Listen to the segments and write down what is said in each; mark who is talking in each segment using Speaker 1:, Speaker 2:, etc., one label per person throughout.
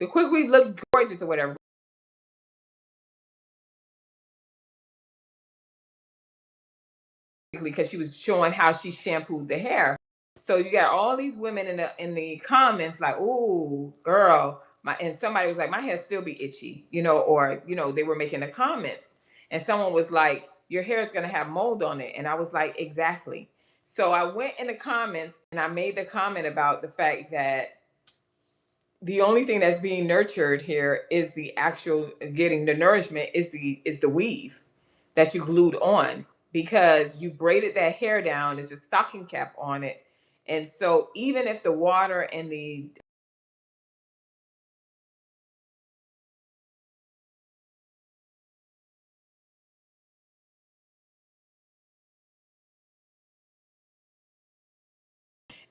Speaker 1: The quick weave looked gorgeous or whatever because she was showing how she shampooed the hair. So you got all these women in the comments like, "Ooh, girl," and somebody was like, "My hair still be itchy," or they were making the comments, and someone was like, "Your hair is gonna have mold on it," and I was like, "Exactly." So I went in the comments and I made the comment about the fact that the only thing that's being nurtured here is the actual getting the nourishment is the weave that you glued on because you braided that hair down. There's a stocking cap on it, and so even if the water and the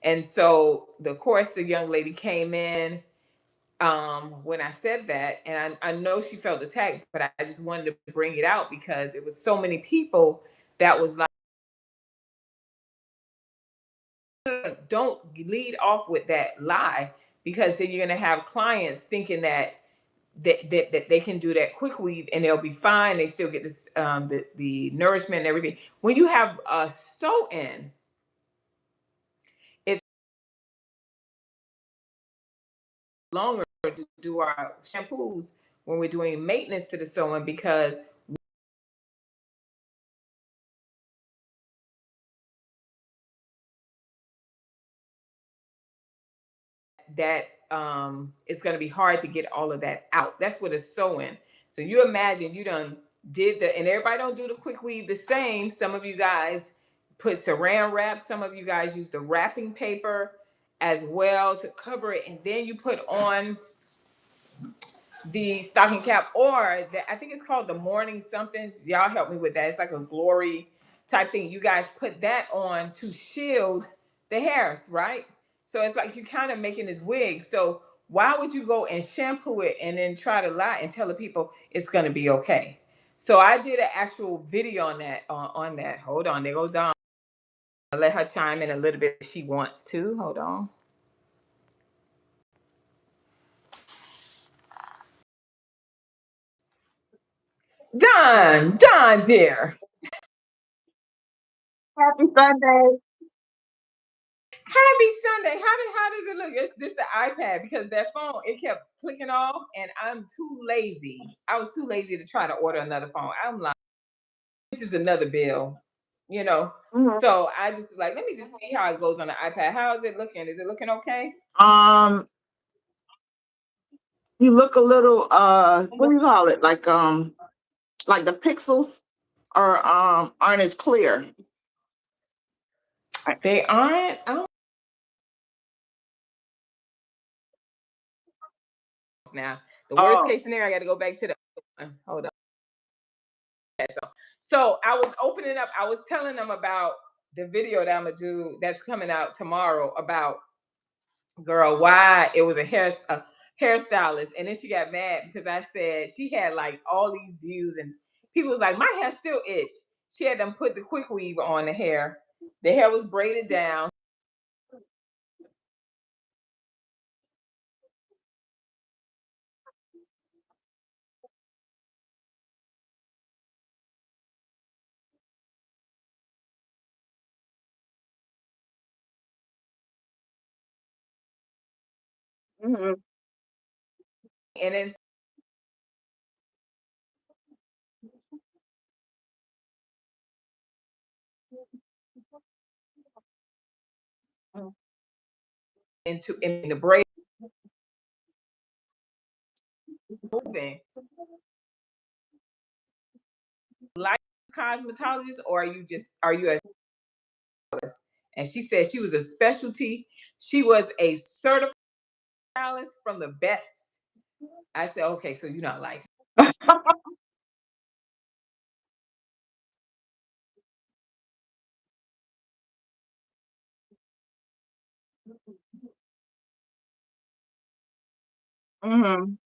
Speaker 1: and so the course the young lady came in when I said that, and I know she felt attacked, but I just wanted to bring it out because it was so many people that was like, don't lead off with that lie because then you're going to have clients thinking that they can do that quick weave and they'll be fine. They still get this the nourishment and everything. When you have a sew in, it's longer to do our shampoos when we're doing maintenance to the sewing because that it's going to be hard to get all of that out. That's what it's sewing. So you imagine you done did and everybody don't do the quick weave the same. Some of you guys put saran wrap. Some of you guys use the wrapping paper as well to cover it, and then you put on the stocking cap or I think it's called the morning something. Y'all help me with that. It's like a glory type thing. You guys put that on to shield the hairs, right? So it's like you kind of making this wig. So why would you go and shampoo it and then try to lie and tell the people it's going to be okay? So I did an actual video on that. On that. Hold on, there goes Dawn. I'll let her chime in a little bit if she wants to. Hold on. Don, dear.
Speaker 2: Happy Sunday.
Speaker 1: Happy Sunday. How does it look? It's this the iPad because that phone it kept clicking off, and I'm too lazy. I was too lazy to try to order another phone. I'm like, which is another bill, you know.
Speaker 2: Mhm.
Speaker 1: So I just was like, let me just see how it goes on the iPad. How is it looking? Is it looking okay?
Speaker 2: Um, you look a little what do you call it? Like the pixels are aren't as clear. I-
Speaker 1: They aren't. Oh, now the worst
Speaker 2: Oh.
Speaker 1: case scenario, I got to go back to the. Hold on. So I was opening up. I was telling them about the video that I'm gonna do that's coming out tomorrow about girl, why it was a hairstylist, and then she got mad because I said she had like all these views, and people was like, my hair still itch. She had them put the quick weave on the hair. The hair was braided down.
Speaker 2: Mhm.
Speaker 1: And then into in the braid moving. Like cosmetologist, or are you a stylist? And she said she was a specialty. She was a certified stylist from the best. I said, okay, so you're not licensed.
Speaker 2: Mhm.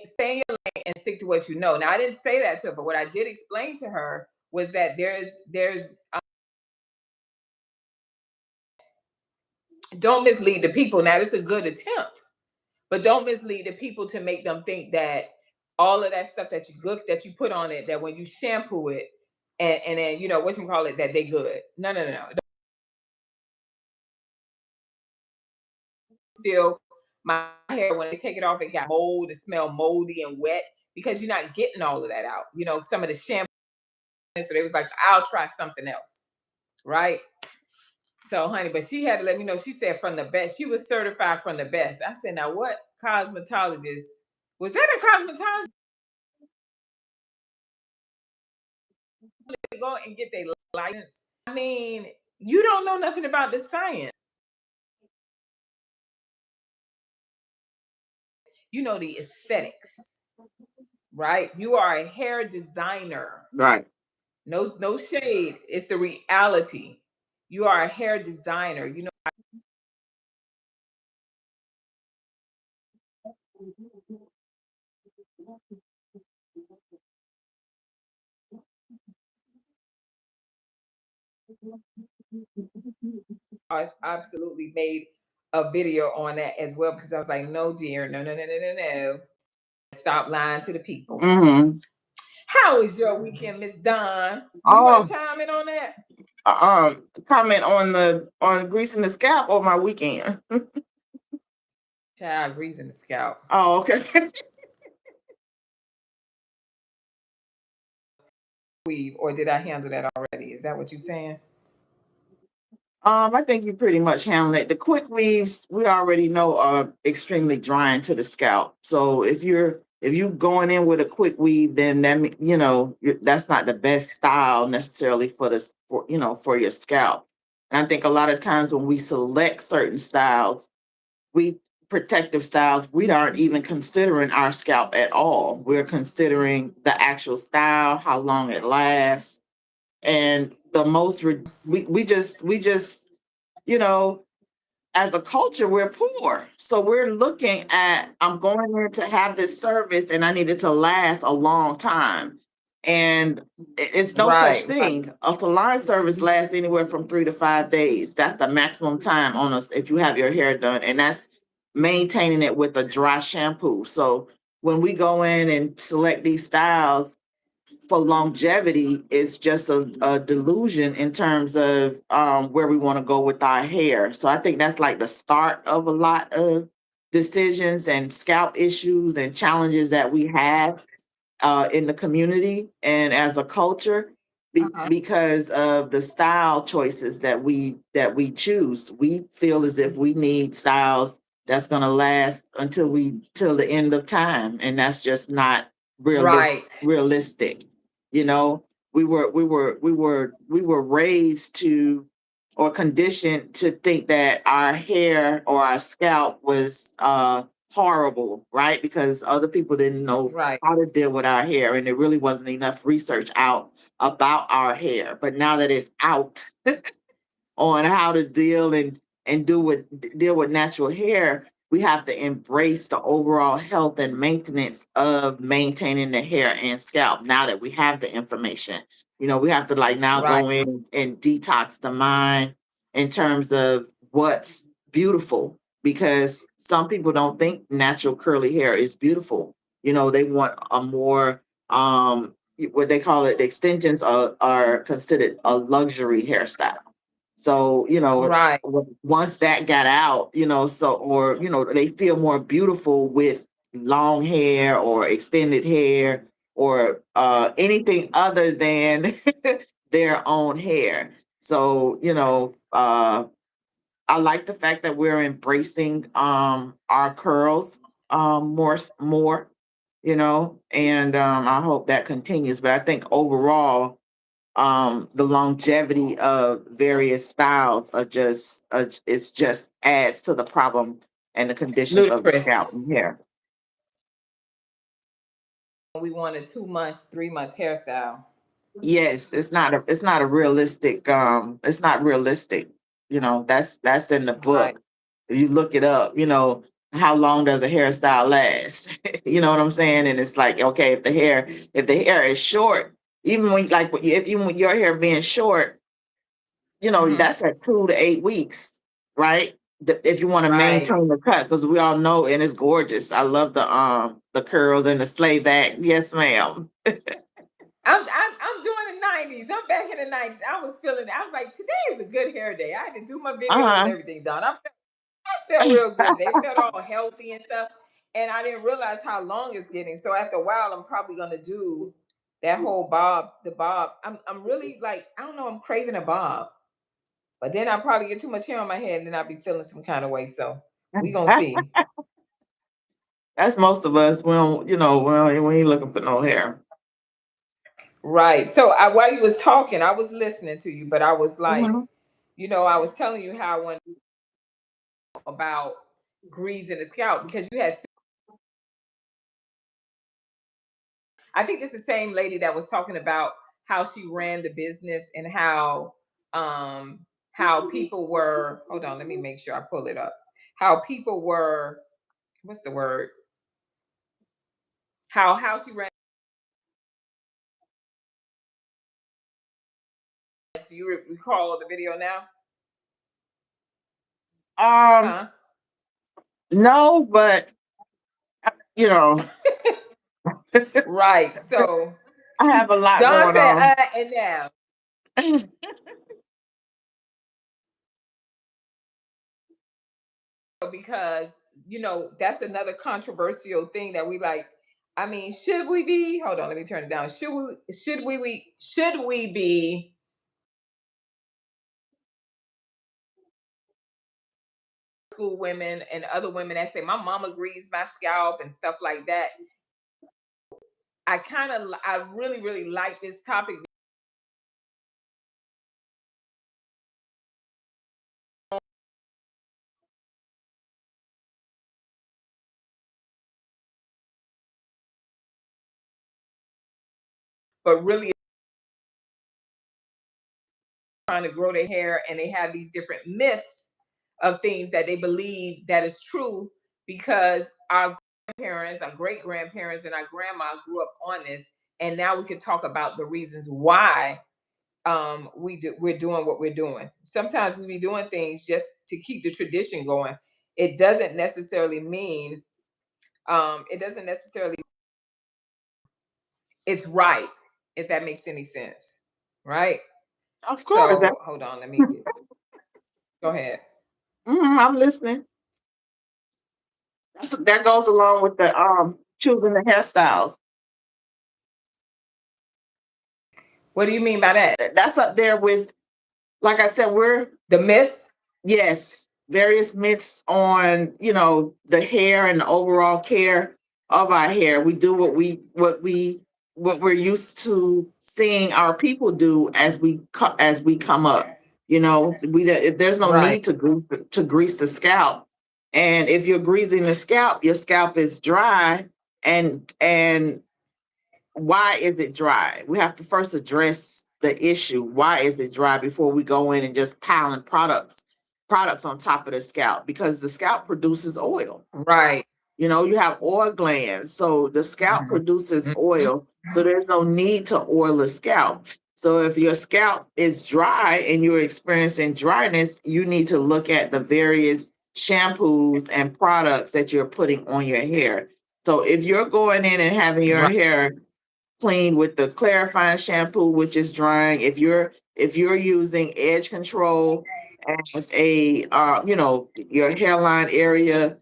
Speaker 1: stay in your lane and stick to what you know. Now, I didn't say that to her, but what I did explain to her was that there's don't mislead the people. Now, it's a good attempt, but don't mislead the people to make them think that all of that stuff that you look that you put on it, that when you shampoo it and then what you call it, that they good. No, no, no, no. Still, my hair, when they take it off, it got mold, it smell moldy and wet because you're not getting all of that out. Some of the shampoo. So they was like, I'll try something else, right? So, honey, but she had to let me know. She said from the best. She was certified from the best. I said, now what cosmetologist was that? A cosmetologist to go and get their license? I mean, you don't know nothing about the science. You know the aesthetics, right? You are a hair designer.
Speaker 2: Right.
Speaker 1: No, no shade. It's the reality. You are a hair designer. I absolutely made a video on that as well because I was like, no, dear, no, no, no, no, no, no. Stop lying to the people.
Speaker 2: Mm-hmm.
Speaker 1: How was your weekend, Miss Dawn? Do you want
Speaker 2: Oh,
Speaker 1: to chime in on that?
Speaker 2: comment on greasing the scalp or my weekend.
Speaker 1: Child greasing the scalp.
Speaker 2: Oh, okay.
Speaker 1: Weave, or did I handle that already? Is that what you're saying?
Speaker 2: I think you pretty much handled it. The quick weaves we already know are extremely drying to the scalp. So if you going in with a quick weave, then that's not the best style necessarily for your scalp. And I think a lot of times when we select certain styles, we protective styles, we aren't even considering our scalp at all. We're considering the actual style, how long it lasts, and the most we just you know as a culture, we're poor. So we're looking at, I'm going in to have this service and I need it to last a long time. And it's no such
Speaker 1: Right, right,
Speaker 2: thing. A salon service lasts anywhere from 3 to 5 days. That's the maximum time on us if you have your hair done. And that's maintaining it with a dry shampoo. So when we go in and select these styles, for longevity, it's just a delusion in terms of where we want to go with our hair. So I think that's like the start of a lot of decisions and scalp issues and challenges that we have in the community and as a culture
Speaker 1: uh-huh.
Speaker 2: because of the style choices that we choose. We feel as if we need styles that's going to last till the end of time, and that's just not
Speaker 1: Right,
Speaker 2: realistic. You know, we were raised to or conditioned to think that our hair or our scalp was horrible, right? Because other people didn't know
Speaker 1: right,
Speaker 2: how to deal with our hair, and there really wasn't enough research out about our hair. But now that it's out on how to deal with natural hair, we have to embrace the overall health and maintenance of maintaining the hair and scalp. Now that we have the information, we have to like now
Speaker 1: right,
Speaker 2: go in and detox the mind in terms of what's beautiful, because some people don't think natural curly hair is beautiful. They want a more what they call it, the extensions are considered a luxury hairstyle. So,
Speaker 1: right,
Speaker 2: once that got out, they feel more beautiful with long hair or extended hair or anything other than their own hair. So, I like the fact that we're embracing our curls more, and I hope that continues. But I think overall, the longevity of various styles it's just adds to the problem and the conditions of the
Speaker 1: ludicrous.
Speaker 2: scalp and hair.
Speaker 1: We wanted 2 months, 3 months hairstyle.
Speaker 2: Yes, it's not realistic. That's in the
Speaker 1: Right,
Speaker 2: book. You look it up, how long does a hairstyle last? You know what I'm saying? And it's like, okay, if the hair is short, even when like if even with your hair being short, you know,
Speaker 1: Mm-hmm.
Speaker 2: that's at 2 to 8 weeks, right? If you want to
Speaker 1: Right.
Speaker 2: maintain the cut, because we all know, and it's gorgeous. I love the curls and the sleigh back. Yes, ma'am.
Speaker 1: I'm doing the 90s. I'm back in the 90s. I was feeling it. I was like, today is a good hair day. I had to do my videos and
Speaker 2: Uh
Speaker 1: everything done. I felt real good. They felt all healthy and stuff. And I didn't realize how long it's getting. So after a while, I'm probably gonna do that whole the bob. I'm really like, I don't know, I'm craving a bob. But then I'll probably get too much hair on my head and then I'll be feeling some kind of way. So we gonna
Speaker 2: huh.
Speaker 1: see.
Speaker 2: That's most of us. We don't, we ain't looking for no hair.
Speaker 1: Right. So while you was talking, I was listening to you, but I was like,
Speaker 2: Mhm.
Speaker 1: I was telling you how I went about greasing the scalp because you had, I think it's the same lady that was talking about how she ran the business and how people were, hold on, let me make sure I pull it up. How people were, what's the word? How she ran. Do you recall the video now?
Speaker 2: Um,
Speaker 1: Huh?
Speaker 2: no, but you know,
Speaker 1: Right. So
Speaker 2: I have a lot
Speaker 1: Don
Speaker 2: going
Speaker 1: said,
Speaker 2: on.
Speaker 1: and now because that's another controversial thing that we like. I mean, should we be? Hold on, let me turn it down. Should we be school women and other women that say my mama greased my scalp and stuff like that? I really really like this topic, but really trying to grow their hair and they have these different myths of things that they believe that is true because our grandparents, our great grandparents, and our grandma grew up on this, and now we can talk about the reasons why we're doing what we're doing. Sometimes we be doing things just to keep the tradition going. It doesn't necessarily mean it doesn't necessarily it's right, if that makes any sense. Right?
Speaker 2: Of course,
Speaker 1: So hold on, let me go ahead.
Speaker 2: I'm listening. That goes along with the choosing the hairstyles.
Speaker 1: What do you mean by that?
Speaker 2: That's up there with, like I said, we're
Speaker 1: The myths?
Speaker 2: yes, various myths on, the hair and the overall care of our hair. We do what we're used to seeing our people do as we come up. There's no
Speaker 1: Right.
Speaker 2: need to grease the scalp. And if you're greasing the scalp, your scalp is dry, and why is it dry? We have to first address the issue. Why is it dry before we go in and just piling products on top of the scalp? Because the scalp produces oil.
Speaker 1: Right.
Speaker 2: You have oil glands, so the scalp
Speaker 1: Mhm.
Speaker 2: produces
Speaker 1: Mhm.
Speaker 2: oil. So there's no need to oil the scalp. So if your scalp is dry and you're experiencing dryness, you need to look at the various shampoos and products that you're putting on your hair. So if you're going in and having your
Speaker 1: Right.
Speaker 2: hair clean with the clarifying shampoo, which is drying. If you're using edge control as a your hairline area,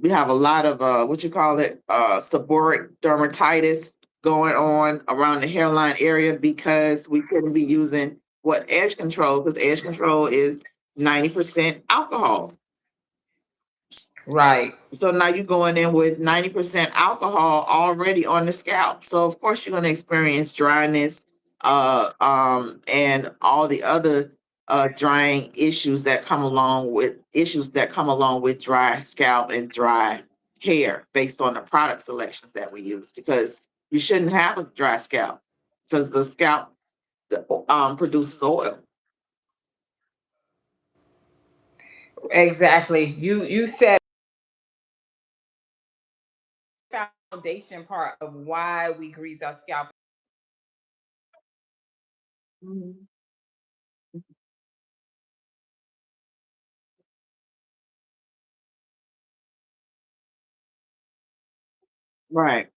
Speaker 2: we have a lot of what you call it, seborrheic dermatitis going on around the hairline area because we shouldn't be using what edge control, because edge control is 90% alcohol.
Speaker 1: Right.
Speaker 2: So now you're going in with 90% alcohol already on the scalp. So of course you're going to experience dryness, and all the other drying issues that come along with dry scalp and dry hair based on the product selections that we use. Because you shouldn't have a dry scalp because the scalp produces oil.
Speaker 1: Exactly. You said foundation part of why we grease our scalp.
Speaker 2: Mhm. Right.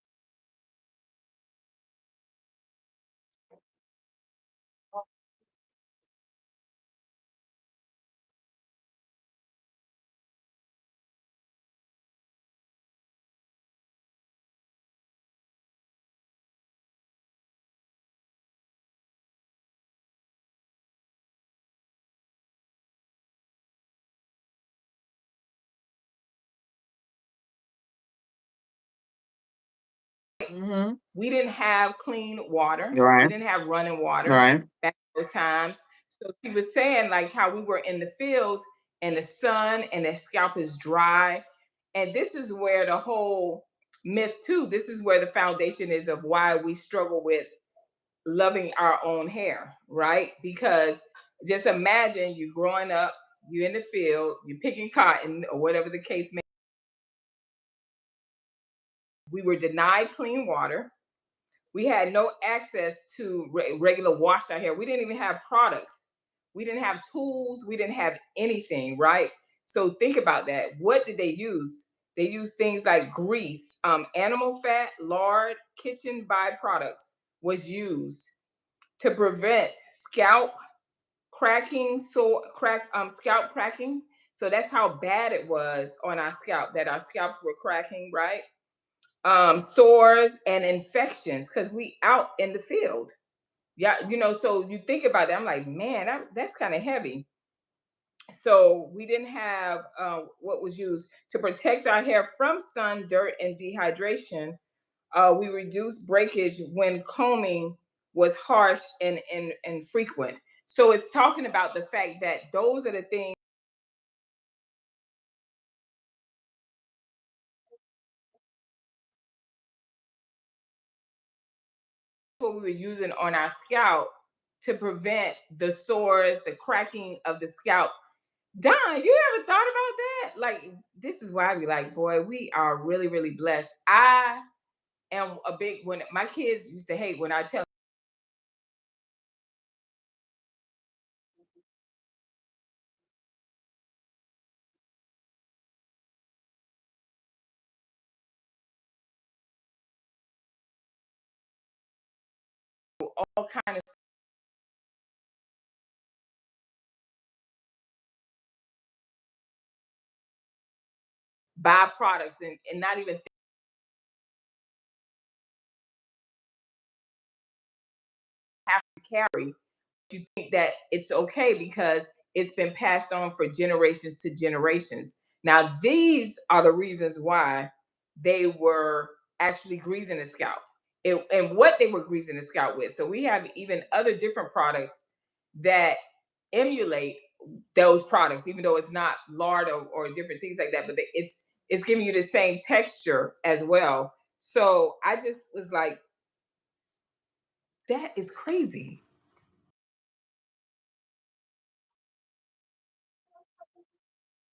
Speaker 2: Mhm.
Speaker 1: We didn't have clean water. We
Speaker 2: Right.
Speaker 1: didn't have running water
Speaker 2: Right.
Speaker 1: back those times. So she was saying like how we were in the fields and the sun and the scalp is dry. And this is where the whole myth too, this is where the foundation is of why we struggle with loving our own hair, right? Because just imagine you growing up, you in the field, you picking cotton or whatever the case may be. We were denied clean water. We had no access to regular wash our hair. We didn't even have products. We didn't have tools. We didn't have anything, right? So think about that. What did they use? They used things like grease, animal fat, lard, kitchen byproducts was used to prevent scalp cracking, so scalp cracking. So that's how bad it was on our scalp, that our scalps were cracking, right? Sores and infections because we out in the field. Yeah, so you think about that. I'm like, man, that's kind of heavy. So we didn't have what was used to protect our hair from sun, dirt, and dehydration. We reduced breakage when combing was harsh and frequent. So it's talking about the fact that those are the things what we were using on our scalp to prevent the sores, the cracking of the scalp. Don, you ever thought about that? Like, this is why I be like, boy, we are really, really blessed. I am a big when my kids used to hate when I tell all kind of byproducts and not even have to carry, you think that it's okay because it's been passed on for generations to generations. Now, these are the reasons why they were actually greasing the scalp and what they were greasing the scalp with. So we have even other different products that emulate those products, even though it's not lard or different things like that, but it's giving you the same texture as well. So I just was like, that is crazy.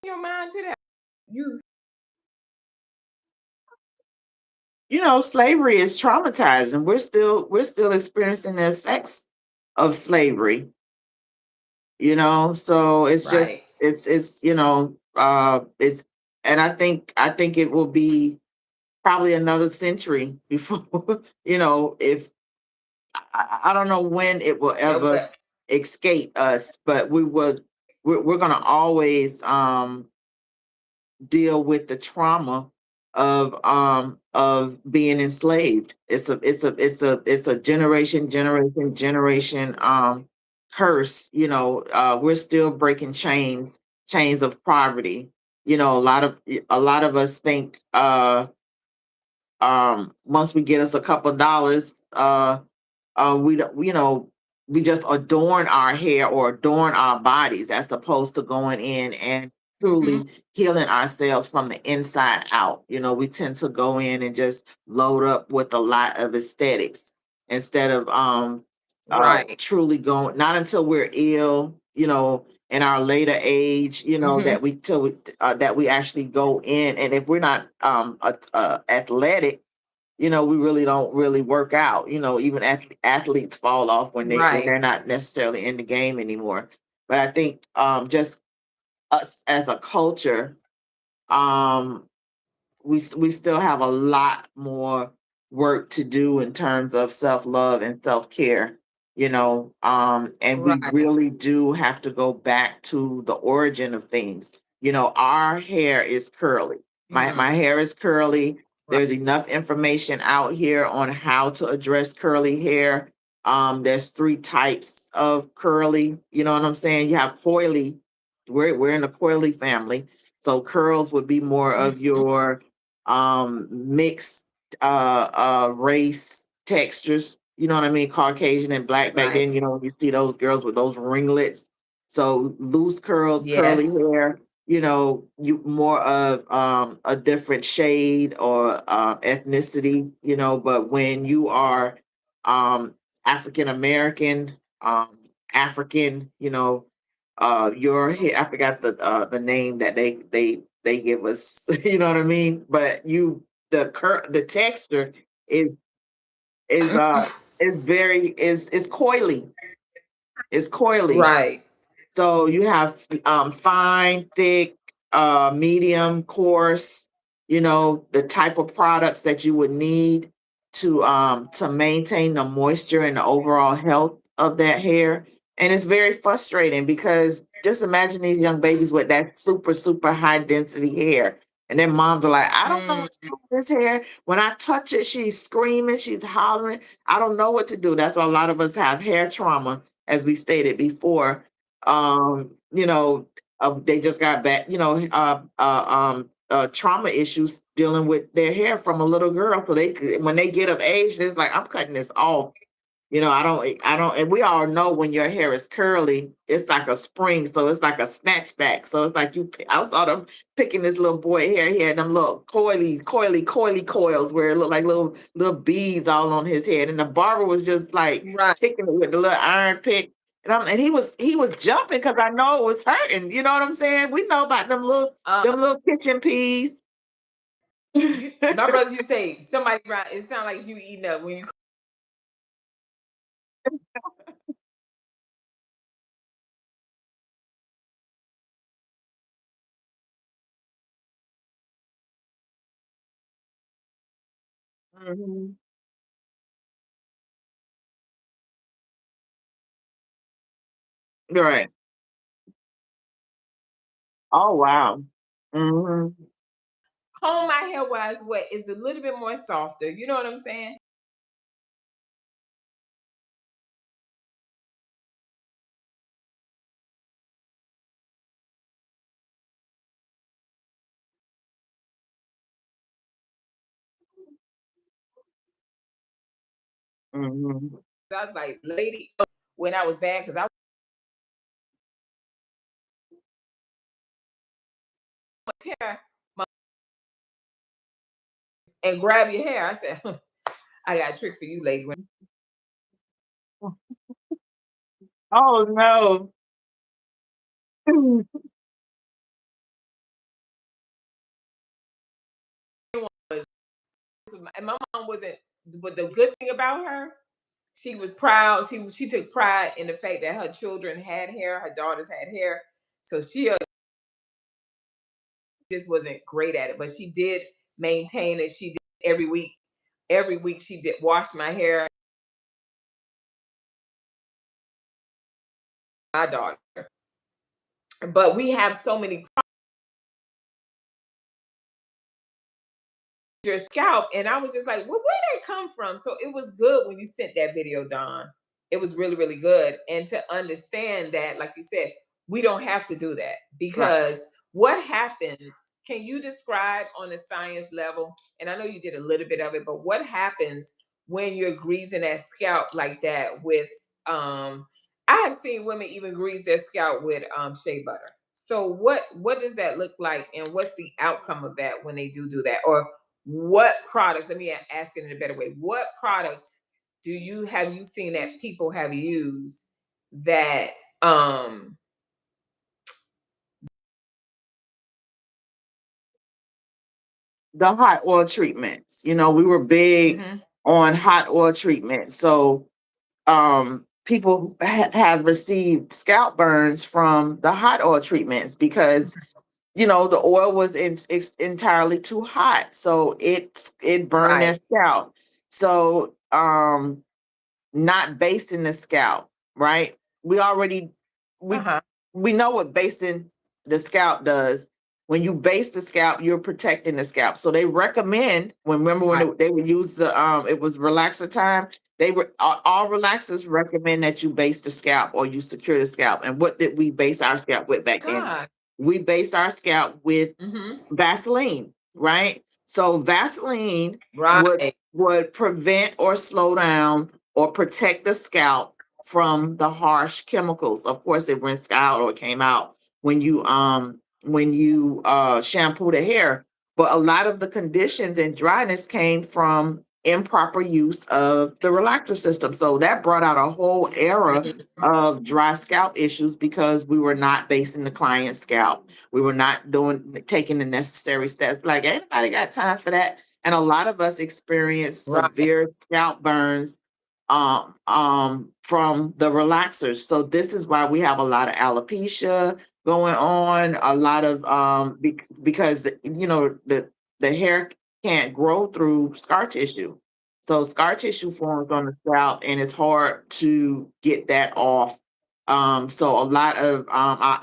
Speaker 1: Your mind to that. You
Speaker 2: Slavery is traumatizing. We're still experiencing the effects of slavery. So it's just
Speaker 1: right.
Speaker 2: it's and I think it will be probably another century before if I don't know when it will
Speaker 1: Yeah,
Speaker 2: ever escape us, but we're gonna always deal with the trauma of being enslaved. It's a generation curse. We're still breaking chains of poverty. A lot of us think once we get us a couple dollars, we don't, we just adorn our hair or adorn our bodies as opposed to going in and
Speaker 1: mhm,
Speaker 2: truly healing ourselves from the inside out. We tend to go in and just load up with a lot of aesthetics instead of
Speaker 1: right.
Speaker 2: truly going, not until we're ill, in our later age,
Speaker 1: Mhm,
Speaker 2: that we actually go in. And if we're not athletic, we really don't really work out. Even athletes fall off when
Speaker 1: Right.
Speaker 2: they're not necessarily in the game anymore. But I think just us as a culture, um, we still have a lot more work to do in terms of self-love and self-care, and we
Speaker 1: Right.
Speaker 2: really do have to go back to the origin of things. Our hair is curly. My
Speaker 1: Mm,
Speaker 2: hair is curly.
Speaker 1: right.
Speaker 2: There's enough information out here on how to address curly hair. There's three types of curly, you know what I'm saying? You have coily. We're in the coily family. So curls would be more of
Speaker 1: Mhm.
Speaker 2: your mixed race textures, you know what I mean? Caucasian and black back
Speaker 1: Right.
Speaker 2: then, when you see those girls with those ringlets. So loose curls, curly
Speaker 1: Yes.
Speaker 2: hair, you more of a different shade or ethnicity, but when you are um African American, African, your hair, I forgot the name that they give us, you know what I mean? But the texture is is uh is very is coily. It's coily.
Speaker 1: Right.
Speaker 2: So you have fine, thick, medium, coarse, the type of products that you would need to maintain the moisture and the overall health of that hair. And it's very frustrating because just imagine these young babies with that super, super high density hair. And their moms are like, I don't know
Speaker 1: Mm,
Speaker 2: what to do with this hair. When I touch it, she's screaming, she's hollering. I don't know what to do. That's why a lot of us have hair trauma, as we stated before. um you know they just got back, trauma issues dealing with their hair from a little girl, so when they get of age, it's like, I'm cutting this off. I don't, and we all know when your hair is curly, it's like a spring, so it's like a snatchback. So it's like I saw them picking this little boy hair. He had them little coily coils where it looked like little beads all on his head, and the barber was just like
Speaker 1: right.
Speaker 2: picking it with the little iron pick. And he was jumping because I know it was hurting. You know what I'm saying? We know about
Speaker 1: Uh,
Speaker 2: them little kitchen peas.
Speaker 1: my brother, you say somebody around. It sounds like you eating up when you.
Speaker 2: Mhm. Right. Oh wow. Hmm.
Speaker 1: Comb my hair wise wet is a little bit more softer. You know what I'm saying?
Speaker 2: Hmm.
Speaker 1: I was like, lady, when I was bad because I was hair and grab your hair. I said, I got a trick for you, lady. When
Speaker 2: Oh no.
Speaker 1: and my mom wasn't, but the good thing about her, she was proud. She took pride in the fact that her children had hair, her daughters had hair. So she just wasn't great at it, but she did maintain it. She did every week. Every week she did wash my hair, my daughter. But we have so many your scalp. And I was just like, well, where did that come from? So it was good when you sent that video, Don. It was really, really good. And to understand that, like you said, we don't have to do that
Speaker 2: Right.
Speaker 1: because what happens, can you describe on a science level? And I know you did a little bit of it, but what happens when you're greasing that scalp like that with I have seen women even grease their scalp with shea butter. So what does that look like and what's the outcome of that when they do that? Or what products, let me ask it in a better way, what products have you seen that people have used that um
Speaker 2: the hot oil treatments. We were big
Speaker 1: Mm-hmm.
Speaker 2: on hot oil treatment. So people have received scalp burns from the hot oil treatments because the oil was entirely too hot, so it burned their
Speaker 1: Right.
Speaker 2: scalp. So not basting the scalp, right? We already we
Speaker 1: Uh-huh.
Speaker 2: we know what basting the scalp does. When you baste the scalp, you're protecting the scalp. So they recommend remember when
Speaker 1: Right.
Speaker 2: they would use the it was relaxer time. They were all relaxers recommend that you baste the scalp or you secure the scalp. And what did we base our scalp with back then?
Speaker 1: God.
Speaker 2: We based our scalp with
Speaker 1: Mm-hmm.
Speaker 2: Vaseline, right? So Vaseline would
Speaker 1: Right.
Speaker 2: would prevent or slow down or protect the scalp from the harsh chemicals. Of course, it rinsed out or came out when you shampoo the hair. But a lot of the conditions and dryness came from improper use of the relaxer system. So that brought out a whole era of dry scalp issues because we were not basing the client's scalp. We were not taking the necessary steps. Like anybody got time for that? And a lot of us experienced
Speaker 1: Right.
Speaker 2: severe scalp burns from the relaxers. So this is why we have a lot of alopecia going on, a lot of because the hair can't grow through scar tissue. So scar tissue forms on the scalp and it's hard to get that off. So a lot of our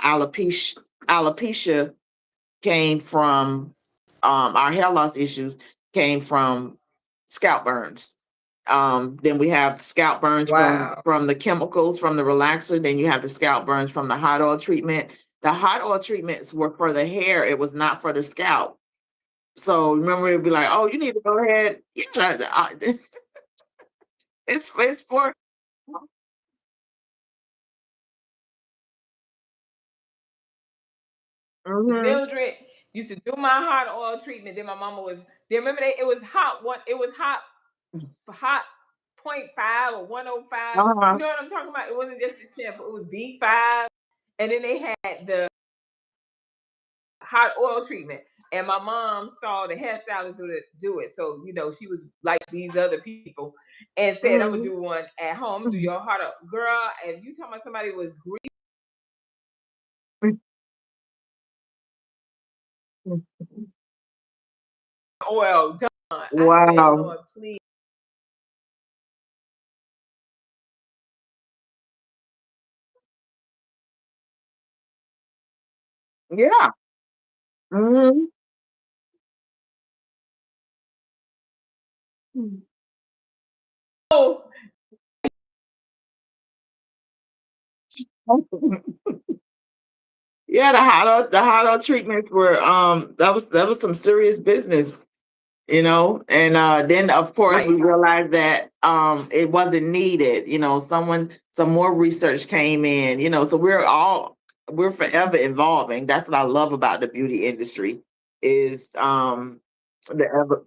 Speaker 2: alopecia came from our hair loss issues came from scalp burns. Then we have scalp burns from
Speaker 1: Wow.
Speaker 2: from the chemicals from the relaxer. Then you have the scalp burns from the hot oil treatment. The hot oil treatments were for the hair. It was not for the scalp. So remember, it'd be like, "Oh, you need to go ahead." Yeah, it's for. Mhm.
Speaker 1: Mildred used to do my hot oil treatment. Then my mama was. Then remember it was hot one. It was hot 0.5 or 105. You
Speaker 2: Uh-huh.
Speaker 1: know what I'm talking about? It wasn't just the shampoo. It was B5, and then they had the hot oil treatment. And my mom saw the hairstylist do it. So, she was like these other people and said, I'm gonna
Speaker 2: Mhm.
Speaker 1: do one at home, do your hot oil. Girl, if you talking about somebody was grease oil done. I said,
Speaker 2: Wow.
Speaker 1: Lord, please.
Speaker 2: Yeah. Mhm.
Speaker 1: Oh,
Speaker 2: Yeah, the hot oil treatments were that was some serious business. And then of course
Speaker 1: right.
Speaker 2: we realized that it wasn't needed. Some more research came in. So we're forever evolving. That's what I love about the beauty industry is the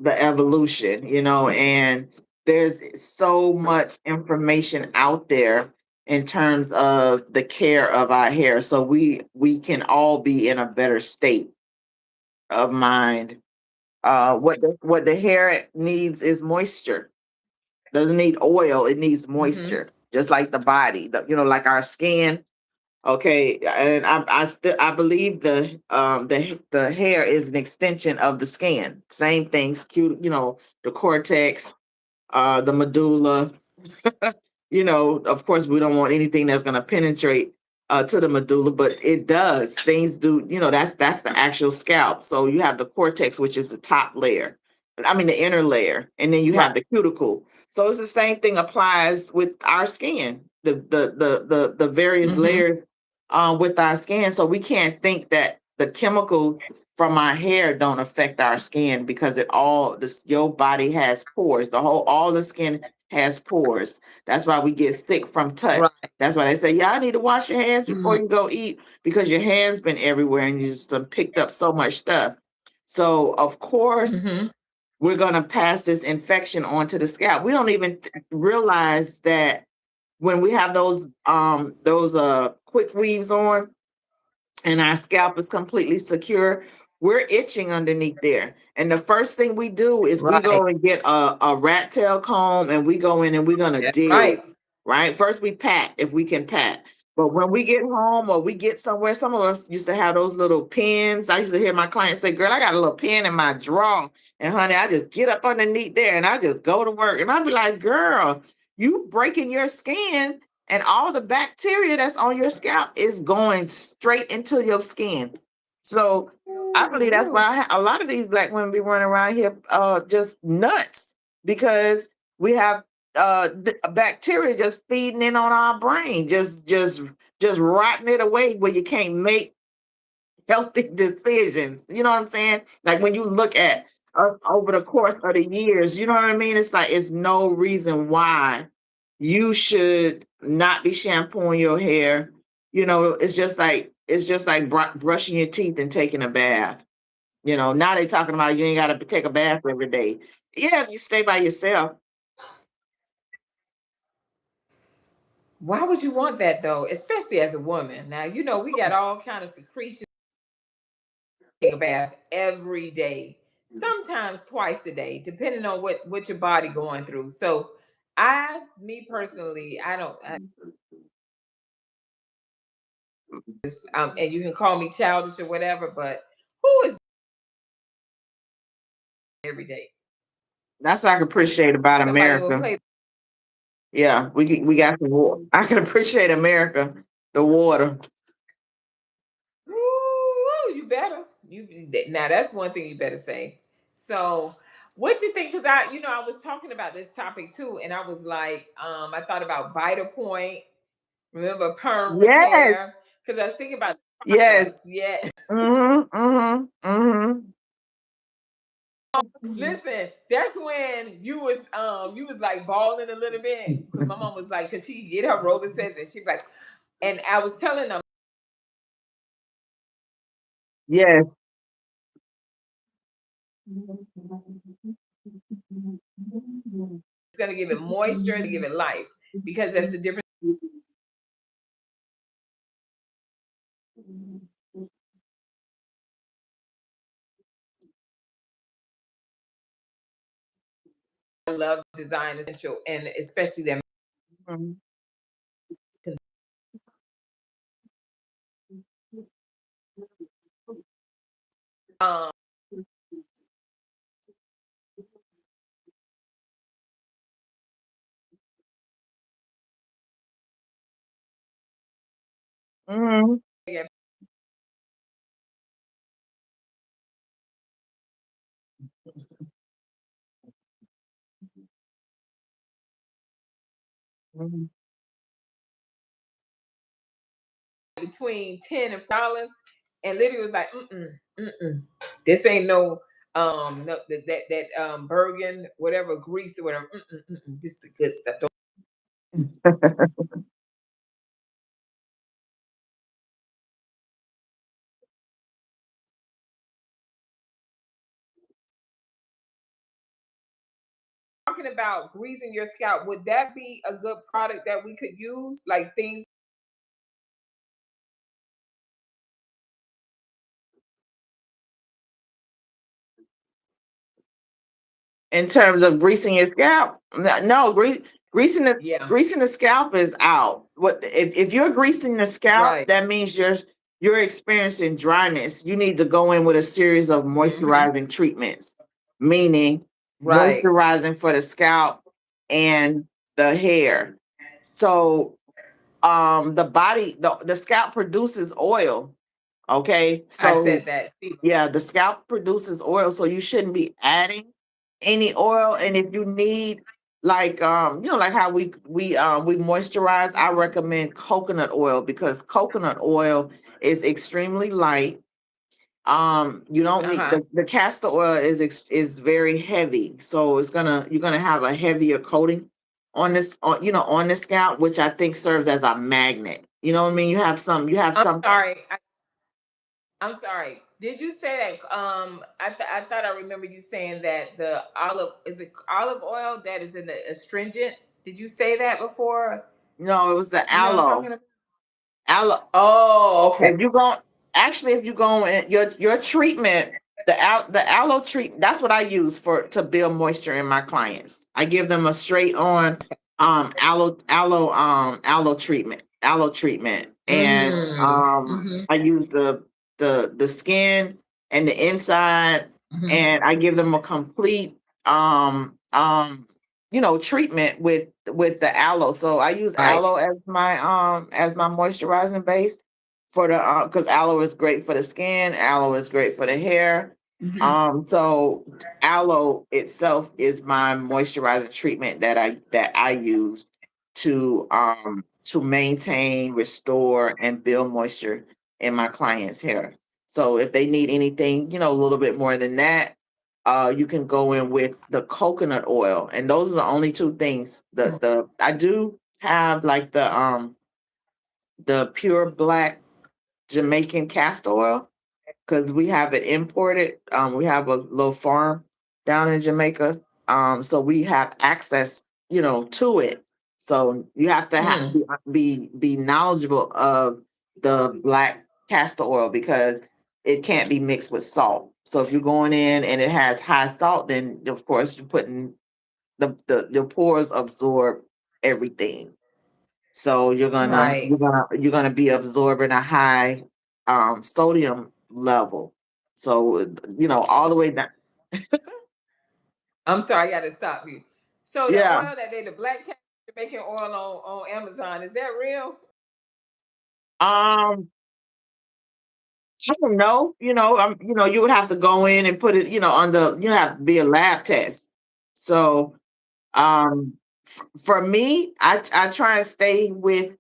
Speaker 2: evolution. And there's so much information out there in terms of the care of our hair, so we can all be in a better state of mind. What the hair needs is moisture. Doesn't need oil, it needs
Speaker 1: Mm-hmm.
Speaker 2: moisture. Just like the body, like our skin. Okay, and I believe the hair is an extension of the skin. Same things, cute, the cortex, the medulla. Of course, we don't want anything that's going to penetrate to the medulla, but it does. Things do. That's the actual scalp. So you have the cortex, which is the top layer. I mean, the inner layer, and then you
Speaker 1: Right.
Speaker 2: have the cuticle. So it's the same thing applies with our skin. The various
Speaker 1: Mm-hmm.
Speaker 2: layers with our skin. So we can't think that the chemicals from our hair don't affect our skin because your body has pores. All the skin has pores. That's why we get sick from touch.
Speaker 1: Right.
Speaker 2: That's why they say, y'all need to wash your hands before
Speaker 1: Mm-hmm.
Speaker 2: you go eat because your hands been everywhere and you just done picked up so much stuff. So of course
Speaker 1: Mm-hmm.
Speaker 2: we're gonna pass this infection onto the scalp. We don't even realize that when we have those quick weaves on and our scalp is completely secure, we're itching underneath there. And the first thing we do is we
Speaker 1: Right.
Speaker 2: go and get a rat tail comb and we go in and we're gonna
Speaker 1: That's
Speaker 2: dig,
Speaker 1: right.
Speaker 2: right? First we pat if we can pat. But when we get home or we get somewhere, some of us used to have those little pins. I used to hear my clients say, "Girl, I got a little pin in my drawer." And honey, I just get up underneath there and I just go to work. And I'd be like, "Girl, you breaking your skin and all the bacteria that's on your scalp is going straight into your skin." So I believe that's
Speaker 1: Ooh,
Speaker 2: why a lot of these black women be running around here just nuts because we have bacteria just feeding in on our brain, just rotting it away where you can't make healthy decisions. You know what I'm saying? Like when you look at over the course of the years, you know what I mean? It's like it's no reason why you should not be shampooing your hair. You know, it's just like brushing your teeth and taking a bath. You know, now they talking about you ain't got to take a bath every day. Yeah, if you stay by yourself.
Speaker 1: why would you want that though? Especially as a woman. Now you know we got all kind of secretions. Take a bath every day, sometimes twice a day, depending on what your body going through. So, me personally, I don't. And you can call me childish or whatever, but who is every day?
Speaker 2: That's what I can appreciate about
Speaker 1: Somebody will
Speaker 2: America.
Speaker 1: play.
Speaker 2: Yeah, we got the water. I can appreciate America, the water.
Speaker 1: Ooh, you better. Now that's one thing you better say. So, what you think? Because I was talking about this topic too, and I was like, I thought about Vital Point. Remember perm
Speaker 2: Yes,
Speaker 1: repair? Because I was thinking about
Speaker 2: yes.
Speaker 1: products. Yeah.
Speaker 2: Mm-hmm.
Speaker 1: Listen, that's when you was like bawling a little bit because my mom was like, because she get her roller sets and she like, and I was telling them
Speaker 2: Yes.
Speaker 1: it's gonna give it moisture, it's gonna give it life because that's the difference. I love design essential and especially them. Um,
Speaker 2: Mm-hmm.
Speaker 1: between $10 and $4, and literally was like, mm-mm. This ain't no that Bergen whatever grease or whatever. This is the good stuff. Talking about greasing your scalp, would that be a good product that we could use? Like things.
Speaker 2: In terms of greasing your scalp, no, greasing the
Speaker 1: Yeah.
Speaker 2: greasing the scalp is out. What if you're greasing the scalp?
Speaker 1: Right.
Speaker 2: That means you're experiencing dryness. You need to go in with a series of
Speaker 1: Hmm.
Speaker 2: moisturizing treatments, meaning
Speaker 1: Right.
Speaker 2: moisturizing for the scalp and the hair. So the scalp produces oil. Okay,
Speaker 1: I
Speaker 2: so
Speaker 1: said that. See,
Speaker 2: yeah, the scalp produces oil, so you shouldn't be adding any oil. And if you need like like how we moisturize, I recommend coconut oil because coconut oil is extremely light. You don't
Speaker 1: uh
Speaker 2: need
Speaker 1: huh.
Speaker 2: the castor oil is very heavy, so you're gonna have a heavier coating on this on the scalp, which I think serves as a magnet. You know what I mean? You have
Speaker 1: I'm
Speaker 2: some.
Speaker 1: sorry. I'm sorry. Did you say that? I thought I remember you saying that the olive is it olive oil that is in the astringent. Did you say that before?
Speaker 2: No, it was the
Speaker 1: You know what I'm
Speaker 2: aloe.
Speaker 1: talking about?
Speaker 2: Aloe.
Speaker 1: Oh, okay.
Speaker 2: If you go. Actually, if you go in your treatment, the aloe treat, that's what I use for to build moisture in my clients. I give them a straight on aloe treatment, and
Speaker 1: Mm. Mm-hmm.
Speaker 2: I use the skin and the inside,
Speaker 1: Mm-hmm.
Speaker 2: and I give them a complete treatment with the aloe. So I use
Speaker 1: Right.
Speaker 2: aloe as my moisturizing base for the because aloe is great for the skin, aloe is great for the hair.
Speaker 1: Mm-hmm.
Speaker 2: So aloe itself is my moisturizing treatment that I use to maintain, restore, and build moisture in my clients' hair. So if they need anything, a little bit more than that, you can go in with the coconut oil, and those are the only two things. The I do have like the pure black Jamaican castor oil because we have it imported. We have a little farm down in Jamaica. So we have access, to it. So you have to
Speaker 1: Mm.
Speaker 2: be knowledgeable of the black castor oil because it can't be mixed with salt. So if you're going in and it has high salt, then of course you're putting the pores absorb everything. So
Speaker 1: Right.
Speaker 2: you're gonna be absorbing a high sodium level. So all the way down.
Speaker 1: I'm sorry, I got to stop you. So the
Speaker 2: Yeah.
Speaker 1: oil that they, the black cat making oil on Amazon, is that real?
Speaker 2: Um, I don't know. You would have to go in and put it, on the have to be a lab test. So for me, I try and stay with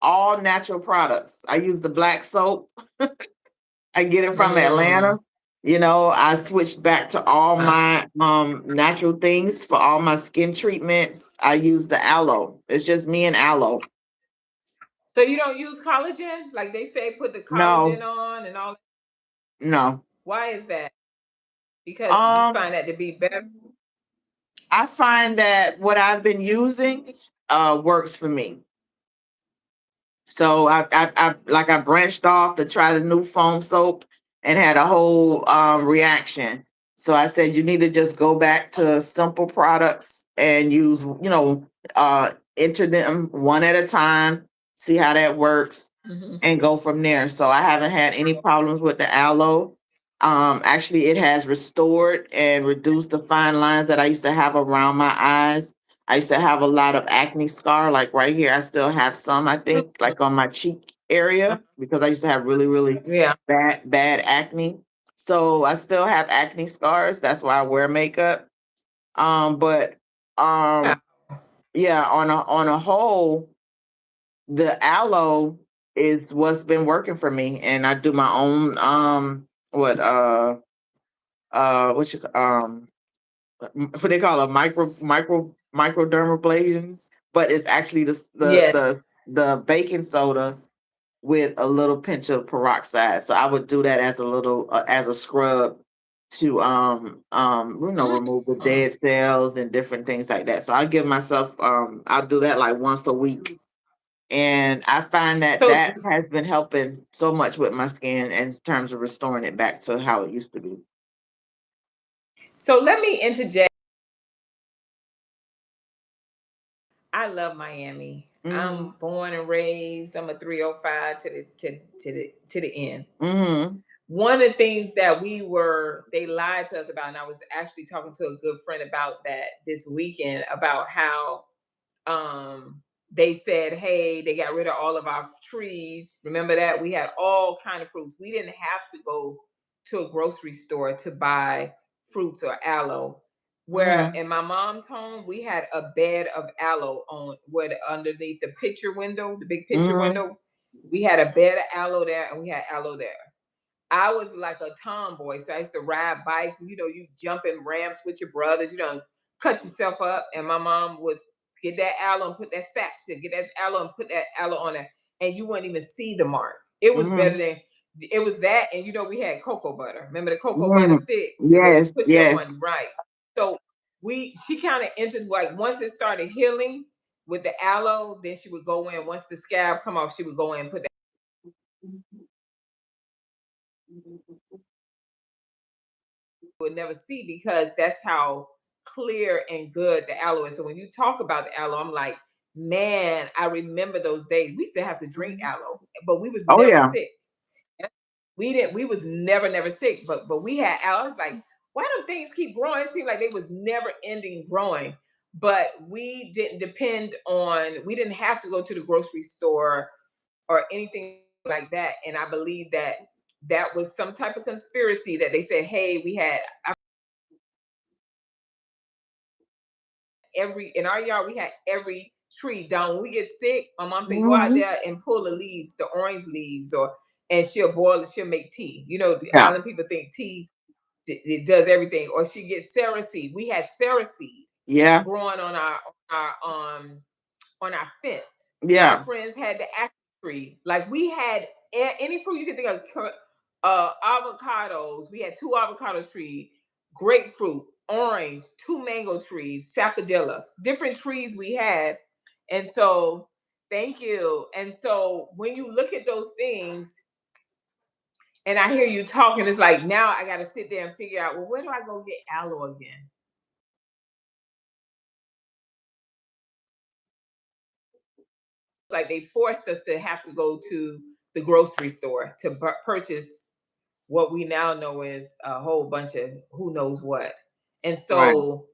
Speaker 2: all natural products. I use the black soap. I get it from
Speaker 1: Mm.
Speaker 2: Atlanta. I switched back to all
Speaker 1: Uh,
Speaker 2: my natural things for all my skin treatments. I use the aloe. It's just me and aloe.
Speaker 1: so you don't use collagen? Like they say, put the collagen
Speaker 2: No,
Speaker 1: on and all.
Speaker 2: no.
Speaker 1: Why is that? Because you
Speaker 2: Um,
Speaker 1: find that to be better.
Speaker 2: I find that what I've been using works for me. So I branched off to try the new foam soap and had a whole reaction. So I said you need to just go back to simple products and use, enter them one at a time, see how that works,
Speaker 1: Hmm.
Speaker 2: and go from there. So I haven't had any problems with the aloe. Actually, it has restored and reduced the fine lines that I used to have around my eyes. I used to have a lot of acne scar, like right here. I still have some, I think, like on my cheek area, because I used to have really, really
Speaker 1: Yeah.
Speaker 2: bad acne. So I still have acne scars. That's why I wear makeup. But
Speaker 1: Yeah.
Speaker 2: um, yeah, on a whole, the aloe is what's been working for me, and I do my own what you what they call a microdermabrasion, but it's actually
Speaker 1: Yeah.
Speaker 2: the baking soda with a little pinch of peroxide. So I would do that as a little as a scrub to remove the
Speaker 1: Mm.
Speaker 2: dead cells and different things like that. So I give myself I'll do that like once a week, and I find that
Speaker 1: So,
Speaker 2: that has been helping so much with my skin in terms of restoring it back to how it used to be.
Speaker 1: so let me interject. I love Miami. I'm
Speaker 2: Mhm.
Speaker 1: born and raised. I'm a 305 to the end.
Speaker 2: Mhm.
Speaker 1: One of the things that they lied to us about, and I was actually talking to a good friend about that this weekend, about how they said, hey, they got rid of all of our trees. Remember that? We had all kind of fruits. We didn't have to go to a grocery store to buy fruits or aloe. Where
Speaker 2: Mhm.
Speaker 1: in my mom's home, we had a bed of aloe on where underneath the picture window, the big picture
Speaker 2: Mhm.
Speaker 1: window. We had a bed of aloe there, and we had aloe there. I was like a tomboy, so I used to ride bikes. And, you jump in ramps with your brothers. You don't cut yourself up. And my mom was get that aloe and put that sap shit. Get that aloe and put that aloe on it, and you wouldn't even see the mark. It was better
Speaker 2: Mhm.
Speaker 1: than it was that. And we had cocoa butter. Remember the cocoa butter
Speaker 2: Mhm.
Speaker 1: stick, the little
Speaker 2: Yes,
Speaker 1: push up
Speaker 2: yes.
Speaker 1: one, right? So she kind of entered like once it started healing with the aloe, then she would go in. Once the scab come off, she would go in and put would never see because that's how clear and good the aloe is. So when you talk about the aloe, I'm like, man, I remember those days. We still have to drink aloe, but we was
Speaker 2: Oh
Speaker 1: never
Speaker 2: yeah.
Speaker 1: sick. We didn't. We was never sick. But we had aloe. I was like, why do things keep growing? It seemed like they was never ending growing. But we didn't depend on. We didn't have to go to the grocery store or anything like that. And I believe that that was some type of conspiracy that they said, hey, we had every in our yard, we had every tree down. When we get sick, my mom said, go out
Speaker 2: Hmm.
Speaker 1: there and pull the leaves, the orange leaves, or and she'll boil it, she'll make tea. You know, the
Speaker 2: Yeah.
Speaker 1: island people think tea it does everything. Or she gets Sarah seed. We had Sarah seed
Speaker 2: Yeah.
Speaker 1: growing our on our fence. My
Speaker 2: Yeah.
Speaker 1: friends had the apple tree. Like we had any fruit you could think of. Avocados. We had two avocado trees, grapefruit, orange, two mango trees, sapodilla, different trees we had. And so, thank you. And so, when you look at those things, and I hear you talking, it's like now I got to sit there and figure out, well, where do I go get aloe again? It's like they forced us to have to go to the grocery store to purchase what we now know is a whole bunch of who knows what. And
Speaker 2: Right.
Speaker 1: so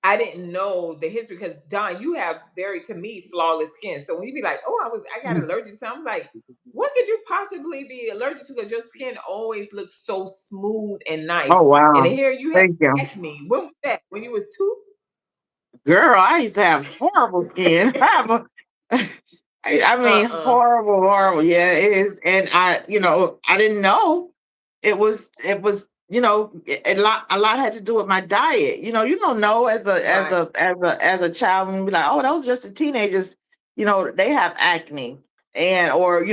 Speaker 1: I didn't know the history because Don, you have very to me flawless skin. So when you be like, oh, I got allergic to something, I'm like, what could you possibly be allergic to? Because your skin always looks so smooth and nice.
Speaker 2: Oh
Speaker 1: And
Speaker 2: wow.
Speaker 1: here you have
Speaker 2: Thank you.
Speaker 1: acne. When was that? When you was two?
Speaker 2: Girl, I used to have horrible skin. I mean,
Speaker 1: Uh-uh.
Speaker 2: horrible, horrible. Yeah, it is. And I didn't know a lot had to do with my diet. You don't know
Speaker 1: Right.
Speaker 2: as a child when you be like, oh, those just the teenagers, they have acne. And or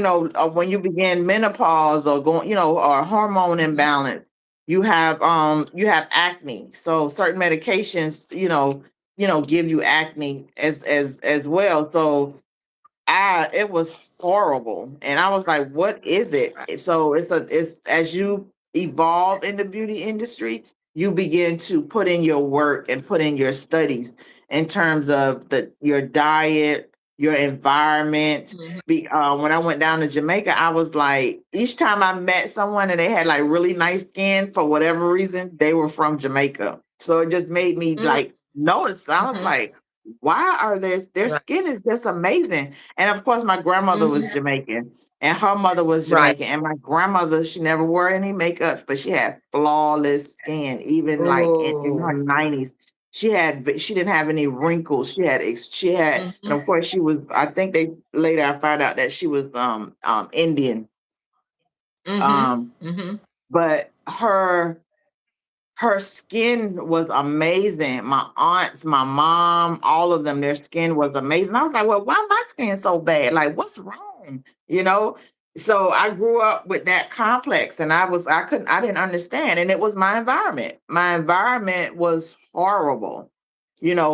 Speaker 2: when you begin menopause or or hormone
Speaker 1: Mhm.
Speaker 2: imbalance, you have acne. So certain medications, give you acne as well. So it was horrible. And I was like, what is it?
Speaker 1: Right.
Speaker 2: So it's as you evolve in the beauty industry, you begin to put in your work and put in your studies in terms of your diet, your environment.
Speaker 1: Mhm.
Speaker 2: When I went down to Jamaica, I was like, each time I met someone and they had like really nice skin for whatever reason, they were from Jamaica. So it just made me like notice. I was
Speaker 1: Mhm.
Speaker 2: like, why are their
Speaker 1: Right.
Speaker 2: skin is just amazing. And of course, my grandmother was
Speaker 1: Mhm.
Speaker 2: Jamaican and her mother was
Speaker 1: Right.
Speaker 2: Jamaican. And my grandmother, she never wore any makeup, but she had flawless skin, even like in her
Speaker 1: Oh.
Speaker 2: 90s. She didn't have any wrinkles. And
Speaker 1: Mhm.
Speaker 2: of course she was, I think later I found out that she was Indian.
Speaker 1: Mhm.
Speaker 2: Um,
Speaker 1: Mhm.
Speaker 2: but her skin was amazing. My aunts, my mom, all of them, their skin was amazing. I was like, well, why my skin so bad? Like, what's wrong? You know? So I grew up with that complex and I didn't understand. And it was my environment. My environment was horrible,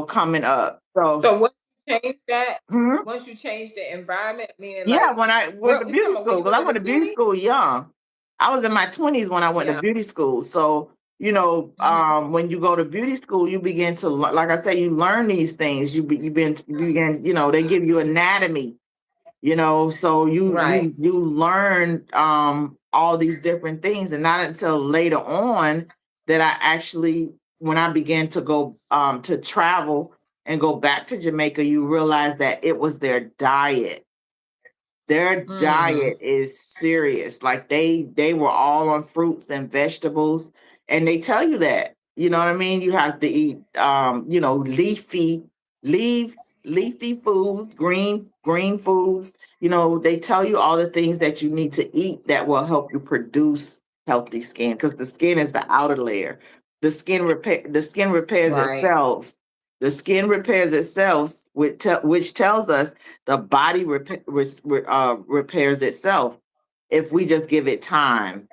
Speaker 2: coming up. So,
Speaker 1: So once you change that,
Speaker 2: mhm.
Speaker 1: once you change the environment, meaning
Speaker 2: Yeah,
Speaker 1: like
Speaker 2: when I went
Speaker 1: where
Speaker 2: to
Speaker 1: you talking
Speaker 2: beauty
Speaker 1: about when
Speaker 2: school,
Speaker 1: you
Speaker 2: because
Speaker 1: was
Speaker 2: I
Speaker 1: in the
Speaker 2: went to beauty
Speaker 1: city?
Speaker 2: school young. I was in my 20s when I went to
Speaker 1: Yeah.
Speaker 2: beauty school. So,
Speaker 1: Mhm.
Speaker 2: when you go to beauty school, you begin to like I say, you learn these things. You begin, they give you anatomy, so
Speaker 1: Right.
Speaker 2: you learn all these different things. And not until later on that I actually, when I began to go to travel and go back to Jamaica, you realize that it was their diet. Their
Speaker 1: Mm.
Speaker 2: diet is serious. Like they were all on fruits and vegetables, and they tell you that. You know what I mean? You have to eat leafy foods, green foods. They tell you all the things that you need to eat that will help you produce healthy skin, because the skin is the outer layer. The skin repairs
Speaker 1: Right.
Speaker 2: itself. The skin repairs itself, which tells us the body repairs itself if we just give it time.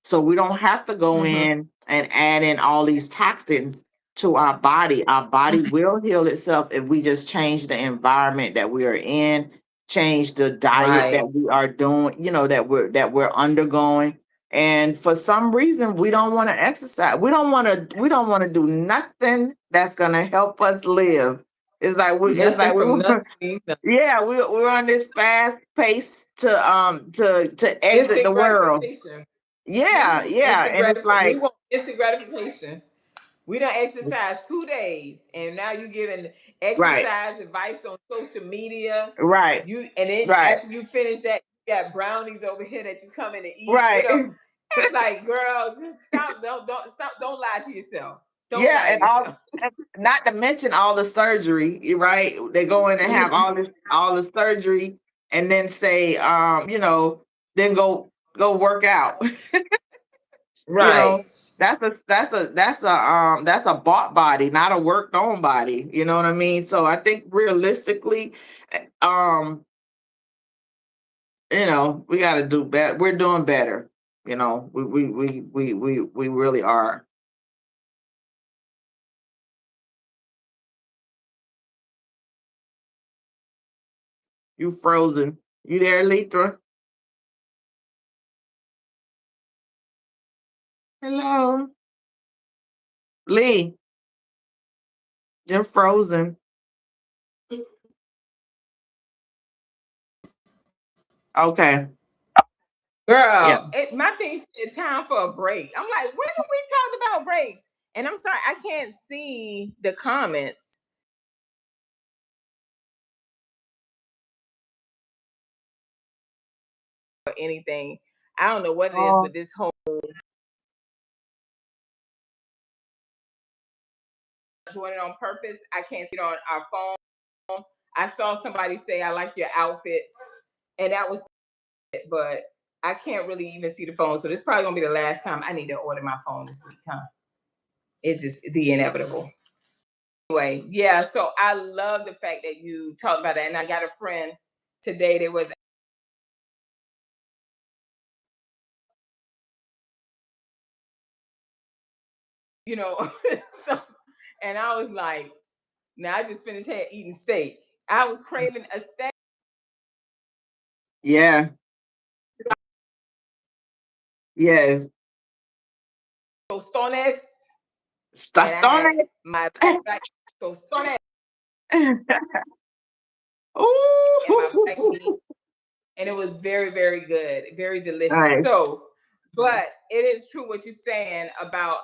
Speaker 2: So we don't have to go
Speaker 1: Mhm.
Speaker 2: in and add in all these toxins to our body. Our body
Speaker 1: Mhm.
Speaker 2: will heal itself if we just change the environment that we are in, change the diet
Speaker 1: Right.
Speaker 2: that we are doing, that we're undergoing. And for some reason, we don't want to exercise. We don't want to do nothing that's gonna help us live. It's
Speaker 1: Nothing
Speaker 2: like we
Speaker 1: from
Speaker 2: want.
Speaker 1: nothing.
Speaker 2: Yeah, we're on this fast pace to exit
Speaker 1: Instant
Speaker 2: the world.
Speaker 1: gratification.
Speaker 2: Yeah, yeah,
Speaker 1: Instant
Speaker 2: and it's
Speaker 1: gratification. We
Speaker 2: like
Speaker 1: want instant gratification. We don't exercise 2 days, and now you giving
Speaker 2: right,
Speaker 1: exercise advice on social media.
Speaker 2: right,
Speaker 1: And then
Speaker 2: right,
Speaker 1: after you finish that, you got brownies over here that you come in to eat.
Speaker 2: right.
Speaker 1: It's like, girls, stop! Don't stop! Don't lie to yourself. Don't
Speaker 2: Yeah,
Speaker 1: lie to yourself.
Speaker 2: and not to mention all the surgery, right? They go in and have all the surgery, and then say, then go work out. you
Speaker 1: Right.
Speaker 2: know, that's a bought body, not a worked on body. You know what I mean? So I think realistically, um, we got to do better. We're doing better. We really are. You frozen? You there, Litra? Hello, Lee. You're frozen. Okay. Yeah.
Speaker 1: Girl, my thing said time for a break. I'm like, when did we talk about breaks? And I'm sorry, I can't see the comments or anything. I don't know what it is,
Speaker 2: Oh,
Speaker 1: but this whole doing it on purpose, I can't see it on our phone. I saw somebody say, I like your outfits, and that was it, but I can't really even see the phone. So this is probably gonna be the last time I need to order my phone this week, huh? It's just the inevitable. Anyway, yeah, so I love the fact that you talked about that. And I got a friend today that was, you know, stuff. And I was like, now I just finished eating steak. I was craving a steak.
Speaker 2: yeah. Yes.
Speaker 1: Tostones, and I had
Speaker 2: Stastone.
Speaker 1: my black tostones and my black bean,
Speaker 2: Ooh.
Speaker 1: and it was very, very good, very delicious.
Speaker 2: Nice.
Speaker 1: So, but it is true what you're saying about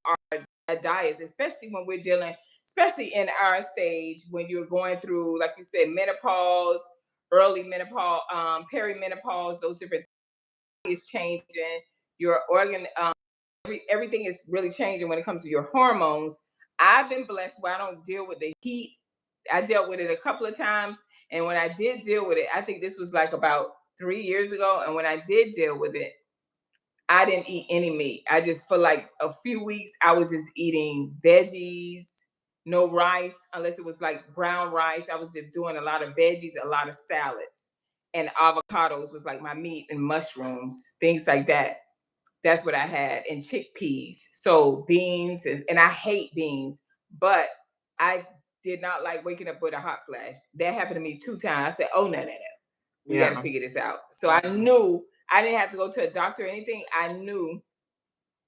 Speaker 1: our diets, especially when we're dealing, especially in our stage when you're going through, like you said, menopause, early menopause, perimenopause, those different things is changing. Your organ, everything is really changing when it comes to your hormones. I've been blessed where I don't deal with the heat. I dealt with it a couple of times, and when I did deal with it, I think this was like about 3 years ago. And when I did deal with it, I didn't eat any meat. I just for like a few weeks I was just eating veggies, no rice unless it was like brown rice. I was just doing a lot of veggies, a lot of salads, and avocados was like my meat, and mushrooms, things like that. That's what I had, and chickpeas. So beans, and I hate beans, but I did not like waking up with a hot flash. That happened to me 2 times. I said, "Oh no, no, no, we got to
Speaker 2: Yeah.
Speaker 1: figure this out." So I knew I didn't have to go to a doctor or anything. I knew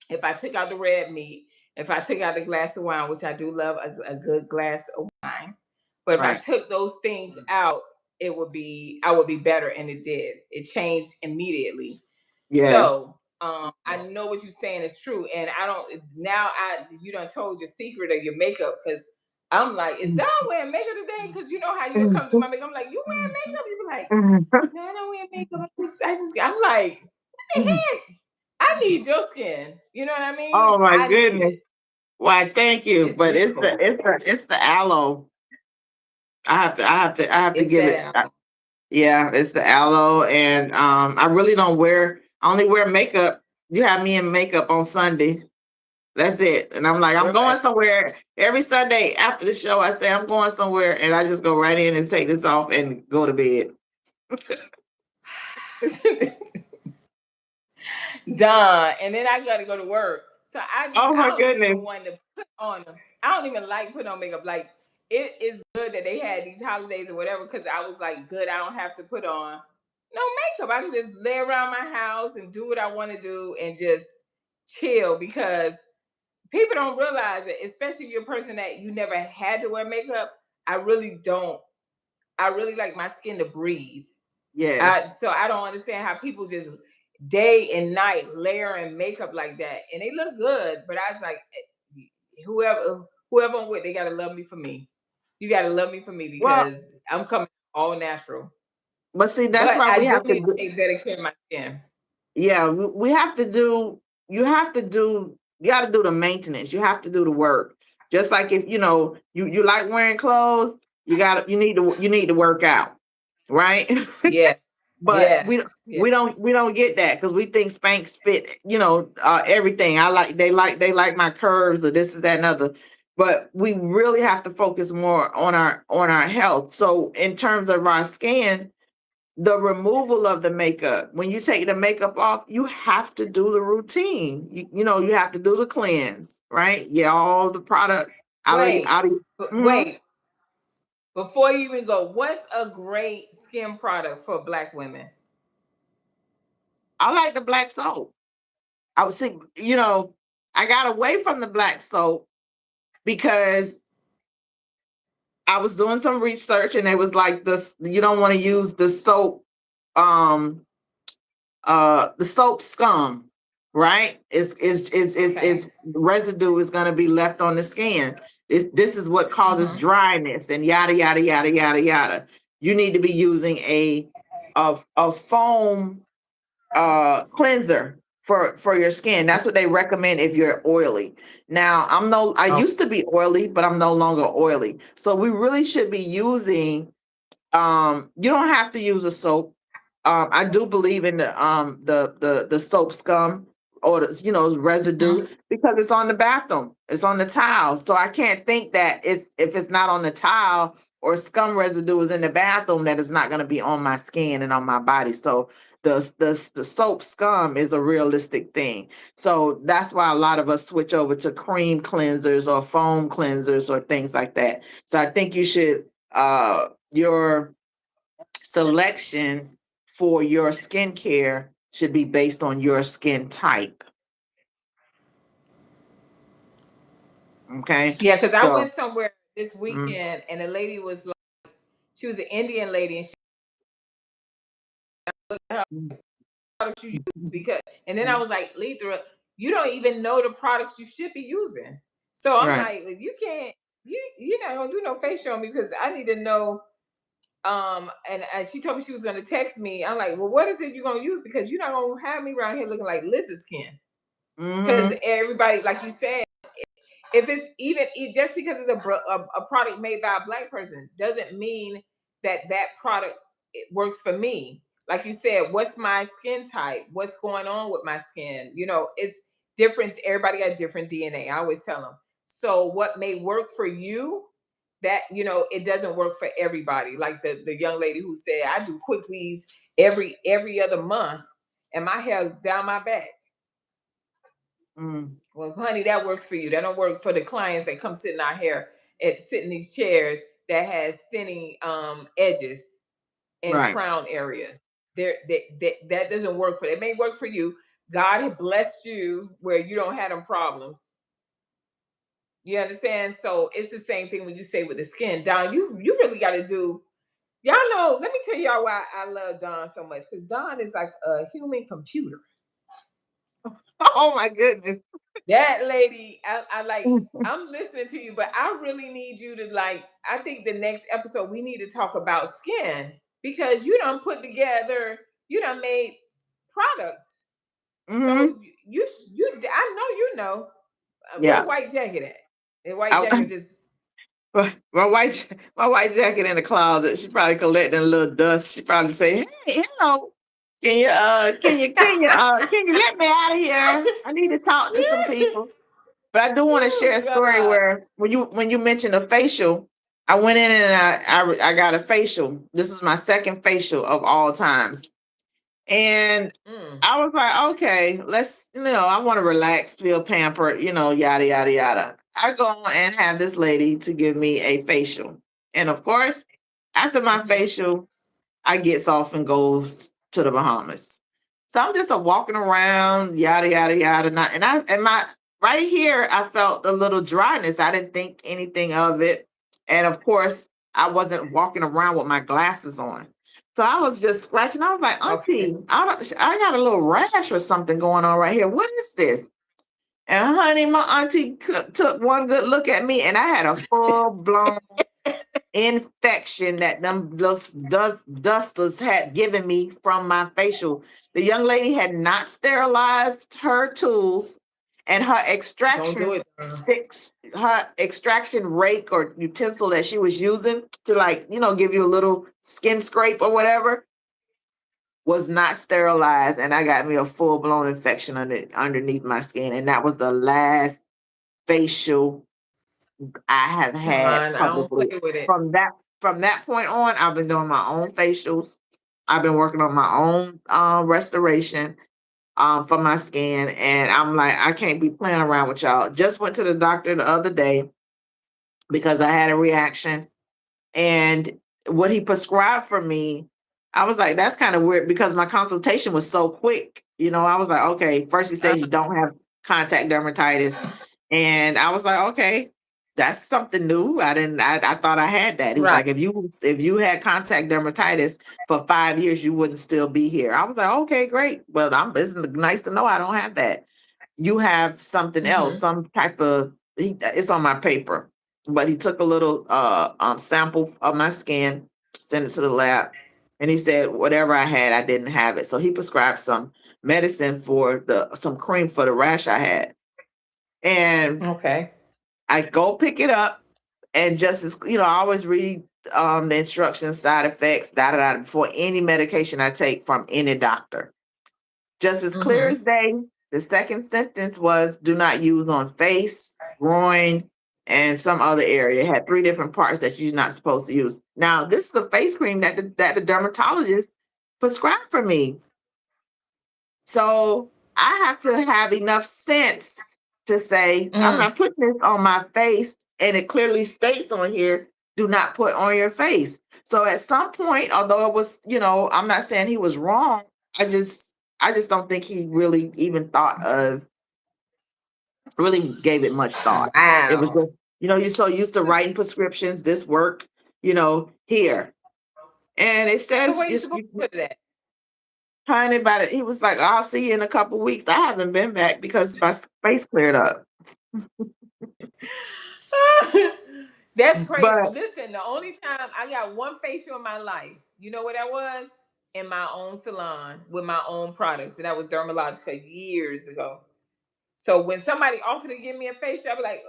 Speaker 1: if I took out the red meat, if I took out a glass of wine, which I do love a good glass of wine, but if I
Speaker 2: Right.
Speaker 1: took those things out, I would be better, and it did. It changed immediately.
Speaker 2: Yes.
Speaker 1: So I know what you're saying is true, and I don't now. You done told your secret of your makeup because I'm like, is Don wearing makeup today? Because you know how you come to my makeup. I'm like, you wearing makeup? You be like, no, I don't wear makeup. I'm like, what the heck? I need your skin. You know what I mean?
Speaker 2: Oh my
Speaker 1: I need
Speaker 2: goodness.
Speaker 1: it.
Speaker 2: Why, thank you.
Speaker 1: It's
Speaker 2: But it's the
Speaker 1: beautiful.
Speaker 2: it's the it's the aloe. I have to
Speaker 1: It's
Speaker 2: give
Speaker 1: that
Speaker 2: it.
Speaker 1: album.
Speaker 2: Yeah, it's the aloe, and I really don't wear. I only wear makeup. You have me in makeup on Sunday. That's it. And I'm like, I'm
Speaker 1: Right.
Speaker 2: going somewhere every Sunday after the show. I say I'm going somewhere, and I just go right in and take this off and go to bed.
Speaker 1: Done. And then I gotta go to work. So
Speaker 2: Oh
Speaker 1: I
Speaker 2: my
Speaker 1: don't
Speaker 2: goodness.
Speaker 1: even want to put on them. I don't even like putting on makeup. Like it is good that they had these holidays or whatever, because I was like, good, I don't have to put on. no makeup. I can just lay around my house and do what I want to do and just chill because people don't realize it, especially if you're a person that you never had to wear makeup. I really don't. I really like my skin to breathe.
Speaker 2: Yes.
Speaker 1: So I don't understand how people just day and night layering makeup like that, and they look good. But I was like, whoever I'm with, they gotta love me for me. You gotta love me for me
Speaker 2: Well,
Speaker 1: because I'm coming all natural.
Speaker 2: but see, that's
Speaker 1: But
Speaker 2: why
Speaker 1: I
Speaker 2: we
Speaker 1: do
Speaker 2: have to
Speaker 1: need to
Speaker 2: do,
Speaker 1: take better care of my skin.
Speaker 2: yeah, we have to do, you got to do the maintenance. You have to do the work. Just like if, you like wearing clothes, you need to work out, right?
Speaker 1: Yes,
Speaker 2: But
Speaker 1: yes, yes.
Speaker 2: we don't get that because we think Spanx fit, everything. They like my curves or this is that and other. But we really have to focus more on our health. So in terms of our skin, the removal of the makeup, when you take the makeup off, you have to do the routine. You have to do the cleanse, right? Yeah, all the product
Speaker 1: Wait,
Speaker 2: out of
Speaker 1: but
Speaker 2: Mhm.
Speaker 1: wait. Before you even go, what's a great skin product for Black women?
Speaker 2: I like the black soap. I was thinking, I got away from the black soap because I was doing some research and it was like this, you don't want to use um the soap scum, right? Is
Speaker 1: Okay.
Speaker 2: residue is going to be left on the skin. This is what causes
Speaker 1: Mm-hmm.
Speaker 2: dryness and yada yada yada yada yada. You need to be using a foam cleanser for your skin. That's what they recommend if you're oily. Now, I
Speaker 1: Oh,
Speaker 2: used to be oily, but I'm no longer oily. So we really should be using you don't have to use a soap. I do believe in the soap scum or residue
Speaker 1: mhm.
Speaker 2: because it's on the bathroom. It's on the tile. So I can't think that if it's not on the tile or scum residue is in the bathroom that it's not going to be on my skin and on my body. So the soap scum is a realistic thing. So that's why a lot of us switch over to cream cleansers or foam cleansers or things like that. So I think you should your selection for your skincare should be based on your skin type. Okay.
Speaker 1: Yeah, because I
Speaker 2: So,
Speaker 1: went somewhere this
Speaker 2: mm,
Speaker 1: weekend and a lady was like, she was an Indian lady, and she looked at her
Speaker 2: mm,
Speaker 1: products you use
Speaker 2: mm,
Speaker 1: because, and then I
Speaker 2: mm,
Speaker 1: was like, Lethra, you don't even know the products you should be using. So I'm
Speaker 2: right.
Speaker 1: like, you can't, you're not gonna do no facial on me because I need to know. And as she told me she was gonna text me, I'm like, well, what is it you're gonna use? Because you're not gonna have me around here looking like lizard skin. Because
Speaker 2: Mm-hmm.
Speaker 1: everybody, like you said, if it's even just because it's a product made by a Black person doesn't mean that that product it works for me. Like you said, what's my skin type? What's going on with my skin? It's different. Everybody got different DNA. I always tell them. So what may work for you, that it doesn't work for everybody. Like the young lady who said, I do quick weaves every other month, and my hair down my back.
Speaker 2: Mm,
Speaker 1: Well, honey, that works for you. That don't work for the clients that come sit in our hair and sit in these chairs that has thinning edges and
Speaker 2: right.
Speaker 1: crown areas. That doesn't work for. It may work for you. God had blessed you where you don't have them problems. You understand? So it's the same thing when you say with the skin. Don, you really got to do. Y'all know. Let me tell y'all why I love Don so much, because Don is like a human computer.
Speaker 2: Oh my goodness.
Speaker 1: That lady, I like, I'm listening to you, but I really need you to like, I think the next episode we need to talk about skin because you done put together, you done made products.
Speaker 2: Mm-hmm.
Speaker 1: So I know where the
Speaker 2: Yeah.
Speaker 1: white jacket at? The white
Speaker 2: I,
Speaker 1: jacket just,
Speaker 2: my white jacket in the closet. She probably collecting a little dust. She probably say, "Hey, hello, can you let me out of here? I need to talk to some people." But I do want to share
Speaker 1: oh
Speaker 2: a story
Speaker 1: God.
Speaker 2: where when you mentioned a facial, I went in and I got a facial. This is my second facial of all times. And
Speaker 1: Mm,
Speaker 2: I was like, okay, I want to relax, feel pampered, yada, yada, yada. I go and have this lady to give me a facial. And of course, after my
Speaker 1: mm-hmm,
Speaker 2: facial, I gets off and goes to the Bahamas. So I'm just a walking around, yada yada yada. And my right here, I felt a little dryness. I didn't think anything of it, and of course, I wasn't walking around with my glasses on. So I was just scratching. I was like,
Speaker 1: Okay.
Speaker 2: Auntie, I got a little rash or something going on right here. What is this? And honey, my auntie took one good look at me, and I had a full blown infection that them those dusters had given me from my facial. The young lady had not sterilized her tools, and
Speaker 1: Don't do it.
Speaker 2: her extraction rake or utensil that she was using to, like, give you a little skin scrape or whatever, was not sterilized, and I got me a full blown infection underneath my skin, and that was the last facial I have had.
Speaker 1: Darn, I don't
Speaker 2: Probably
Speaker 1: play with it.
Speaker 2: from that point on, I've been doing my own facials. I've been working on my own restoration for my skin, and I'm like, I can't be playing around with y'all. Just went to the doctor the other day because I had a reaction, and what he prescribed for me, I was like, that's kind of weird because my consultation was so quick. I was like, okay, first he
Speaker 1: Uh,
Speaker 2: says you don't have contact dermatitis. And I was like, okay, that's something new. I thought I had that. He was
Speaker 1: right.
Speaker 2: like, if you had contact dermatitis for 5 years, you wouldn't still be here. I was like, okay, great. Well, it's nice to know I don't have that. You have something else,
Speaker 1: Mm-hmm.
Speaker 2: some type of, it's on my paper, but he took a little sample of my skin, sent it to the lab, and he said whatever I had, I didn't have it. So he prescribed some medicine for some cream for the rash I had. And
Speaker 1: Okay.
Speaker 2: I go pick it up, and just as I always read the instructions, side effects, da da da, before any medication I take from any doctor. Just as clear
Speaker 1: Mm-hmm.
Speaker 2: as day, the second sentence was do not use on face, groin, and some other area. It had three different parts that you're not supposed to use. Now, this is a face cream that the dermatologist prescribed for me. So I have to have enough sense to say, I'm
Speaker 1: Mm.
Speaker 2: not putting this on my face. And it clearly states on here, do not put on your face. So at some point, although it was, I'm not saying he was wrong. I just don't think he really even thought of really gave it much thought. It was
Speaker 1: Wow.
Speaker 2: just, you're so used to writing prescriptions, this work, here. And it
Speaker 1: So
Speaker 2: says
Speaker 1: where you supposed to put it at?
Speaker 2: honey, about it. He was like, I'll see you in a couple weeks. I haven't been back because my face cleared up.
Speaker 1: That's crazy.
Speaker 2: But
Speaker 1: Listen, the only time I got one facial in my life, you know what that was? In my own salon with my own products, and that was Dermalogica years ago. So when somebody offered to give me a facial, I'd be like,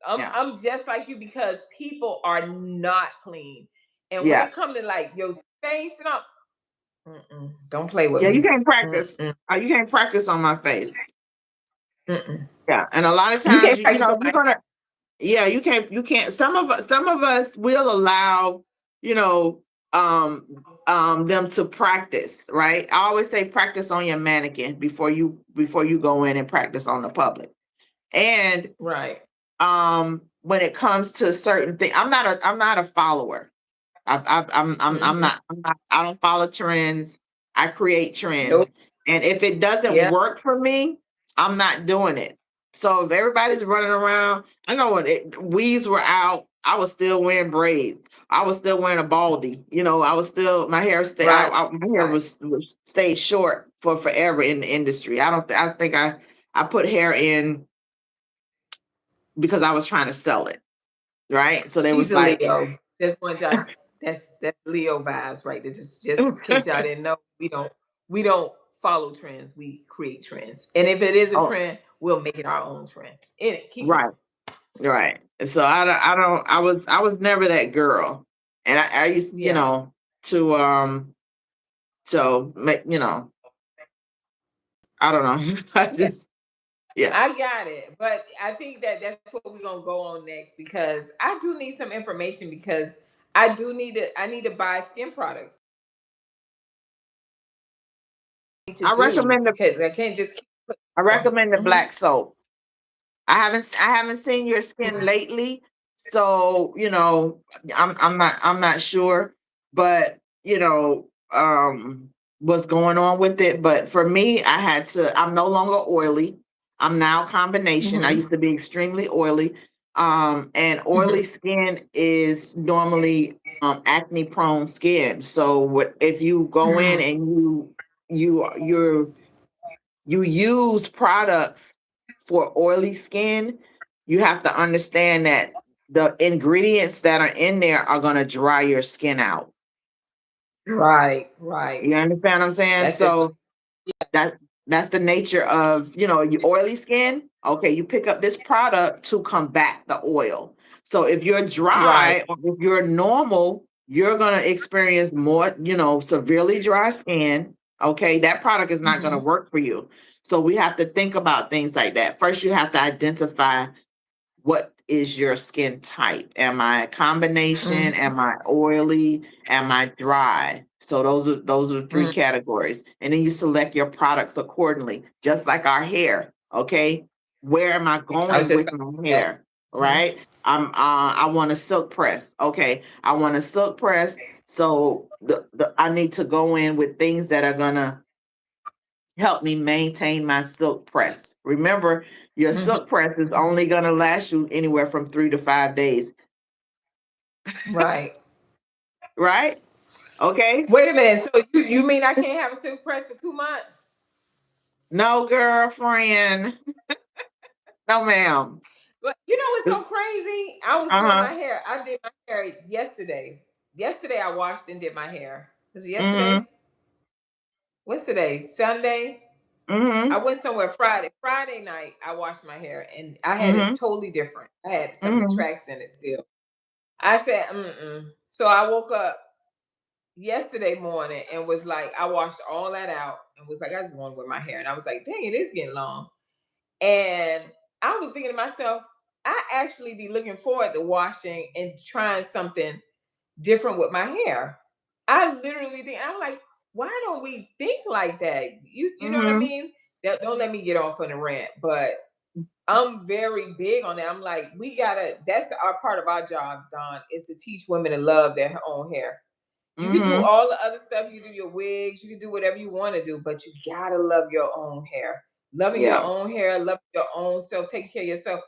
Speaker 1: I'm
Speaker 2: yeah,
Speaker 1: I'm just like you because people are not clean. And when
Speaker 2: yeah,
Speaker 1: it comes to like your face and all, don't play with
Speaker 2: yeah. You
Speaker 1: me.
Speaker 2: can't practice.
Speaker 1: Mm-mm,
Speaker 2: You can't practice on my face.
Speaker 1: mm-mm.
Speaker 2: Yeah, and a lot of
Speaker 1: You
Speaker 2: times,
Speaker 1: can't practice on
Speaker 2: you're
Speaker 1: my
Speaker 2: gonna.
Speaker 1: hair.
Speaker 2: Yeah, you can't. You can't. Some of us will allow, you know, them to practice. Right. I always say practice on your mannequin before you go in and practice on the public. And
Speaker 1: Right.
Speaker 2: when it comes to certain things, I'm not a follower. I'm
Speaker 1: Hmm.
Speaker 2: not, I don't follow trends. I create trends.
Speaker 1: Nope.
Speaker 2: And if it doesn't
Speaker 1: Yeah.
Speaker 2: work for me, I'm not doing it. So if everybody's running around, I know when weaves were out, I was still wearing braids. I was still wearing a baldy. I was still my hair stay.
Speaker 1: Right.
Speaker 2: My hair
Speaker 1: Right.
Speaker 2: was stayed short for forever in the industry. I don't. I think I put hair in because I was trying to sell it. Right. So there
Speaker 1: She's
Speaker 2: was
Speaker 1: a
Speaker 2: like,
Speaker 1: Leo. Just want y'all. That's Leo vibes, right? That just in case y'all didn't know, we don't follow trends. We create trends, and if it is a
Speaker 2: oh,
Speaker 1: trend, we'll make it our own trend. In it, keep
Speaker 2: right.
Speaker 1: going.
Speaker 2: Right. And so I was never that girl. And I used,
Speaker 1: Yeah.
Speaker 2: to so make, I don't know. I
Speaker 1: Yeah.
Speaker 2: just yeah.
Speaker 1: I got it, but I think that that's what we're gonna go on next because I do need some information because I need to buy skin products to
Speaker 2: I
Speaker 1: do
Speaker 2: recommend the
Speaker 1: because I can't just keep
Speaker 2: I
Speaker 1: going.
Speaker 2: recommend the
Speaker 1: Hmm.
Speaker 2: black soap. I haven't seen your skin lately, so I'm not sure, but what's going on with it. But for me, I'm no longer oily. I'm now combination. I
Speaker 1: Mm-hmm.
Speaker 2: used to be extremely oily. And
Speaker 1: Mm-hmm.
Speaker 2: oily skin is normally acne prone skin. So what if you go in and you you use products for oily skin, you have to understand that the ingredients that are in there are going to dry your skin out.
Speaker 1: Right, right.
Speaker 2: You understand what I'm saying?
Speaker 1: That's just
Speaker 2: So that that's the nature of, your oily skin. Okay, you pick up this product to combat the oil. So if you're
Speaker 1: right.
Speaker 2: dry or if you're normal, you're going to experience more, severely dry skin. Okay, that product is not going to
Speaker 1: Mm-hmm.
Speaker 2: work for you. So we have to think about things like that. First, you have to identify what is your skin type. Am I a combination?
Speaker 1: Mm-hmm.
Speaker 2: Am I oily? Am I dry? So those are the three
Speaker 1: Mm-hmm.
Speaker 2: categories. And then you select your products accordingly, just like our hair. Okay. Where am I
Speaker 1: I was
Speaker 2: going
Speaker 1: just
Speaker 2: with
Speaker 1: about
Speaker 2: my
Speaker 1: that.
Speaker 2: hair?
Speaker 1: Mm-hmm.
Speaker 2: Right. I want a silk press. Okay. I want a silk press. So I need to go in with things that are gonna help me maintain my silk press. Remember, your
Speaker 1: Mm-hmm.
Speaker 2: silk press is only going to last you anywhere from 3 to 5 days,
Speaker 1: Right.
Speaker 2: right? Okay.
Speaker 1: Wait a minute. So you mean I can't have a silk press for 2 months?
Speaker 2: No, girlfriend. No, ma'am.
Speaker 1: But you know what's so
Speaker 2: This-
Speaker 1: crazy? I was doing
Speaker 2: Uh-huh.
Speaker 1: my hair. I did my hair yesterday. Yesterday I washed and did my hair. Was it
Speaker 2: Mm-hmm.
Speaker 1: yesterday? What's today? Sunday? I
Speaker 2: Mm-hmm.
Speaker 1: went somewhere Friday. Friday night I washed my hair and I had it
Speaker 2: Mm-hmm.
Speaker 1: totally different. I had some of the
Speaker 2: Mm-hmm.
Speaker 1: tracks in it still. I said, mm-mm. So I woke up yesterday morning and was like, I washed all that out and was like, I just want to wear my hair. And I was like, dang, it is getting long. And I was thinking to myself, I actually be looking forward to washing and trying something different with my hair. I literally think I'm like, why don't we think like that? You know what I
Speaker 2: Mm-hmm.
Speaker 1: mean? Don't let me get off on a rant, but I'm very big on that. I'm like, we gotta. That's our part of our job, Don, is to teach women to love their own hair. You can do
Speaker 2: Mm-hmm.
Speaker 1: all the other stuff. You can do your wigs. You can do whatever you want to do, but you gotta love your own hair. Loving your
Speaker 2: Yeah.
Speaker 1: own hair, loving your own self, taking care of yourself.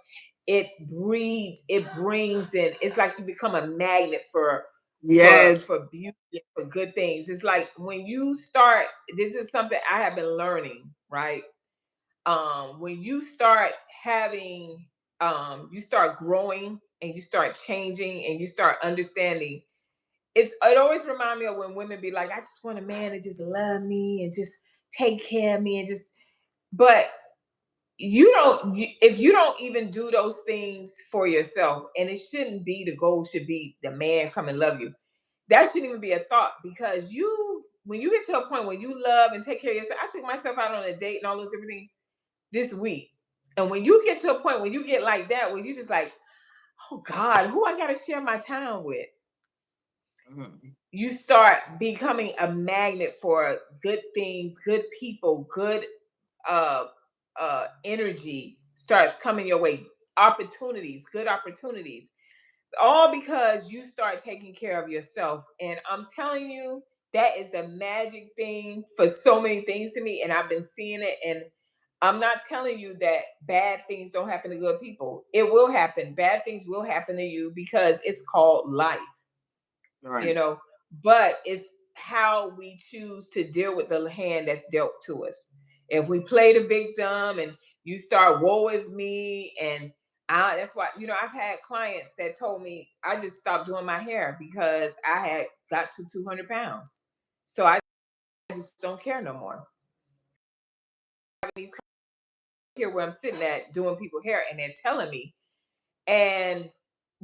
Speaker 1: It breeds. It brings in. It's like you become a magnet for
Speaker 2: Yes.
Speaker 1: beauty and for good things. It's like when you start. This is something I have been learning. Right. When you start having, you start growing and you start changing and you start understanding it always reminds me of when women be like, I just want a man to just love me and just take care of me and just but if you don't even do those things for yourself, and it shouldn't be the goal should be the man come and love you. That shouldn't even be a thought because you when you get to a point where you love and take care of yourself. I took myself out on a date and all those different things this week. And when you get to a point where you get like that, where you just like, oh God, who I gotta share my time with?
Speaker 2: Mhm.
Speaker 1: You start becoming a magnet for good things, good people, good uh energy starts coming your way, opportunities, good opportunities, all because you start taking care of yourself. And I'm telling you, that is the magic thing for so many things to me, and I've been seeing it. And I'm not telling you that bad things don't happen to good people. It will happen. Bad things will happen to you because it's called life, you
Speaker 2: Right.
Speaker 1: know, but it's how we choose to deal with the hand that's dealt to us. If we play the victim and you start, woe is me, and that's why, I've had clients that told me I just stopped doing my hair because I had got to 200 pounds. So I just don't care no more. These here where I'm sitting at doing people hair and they're telling me, and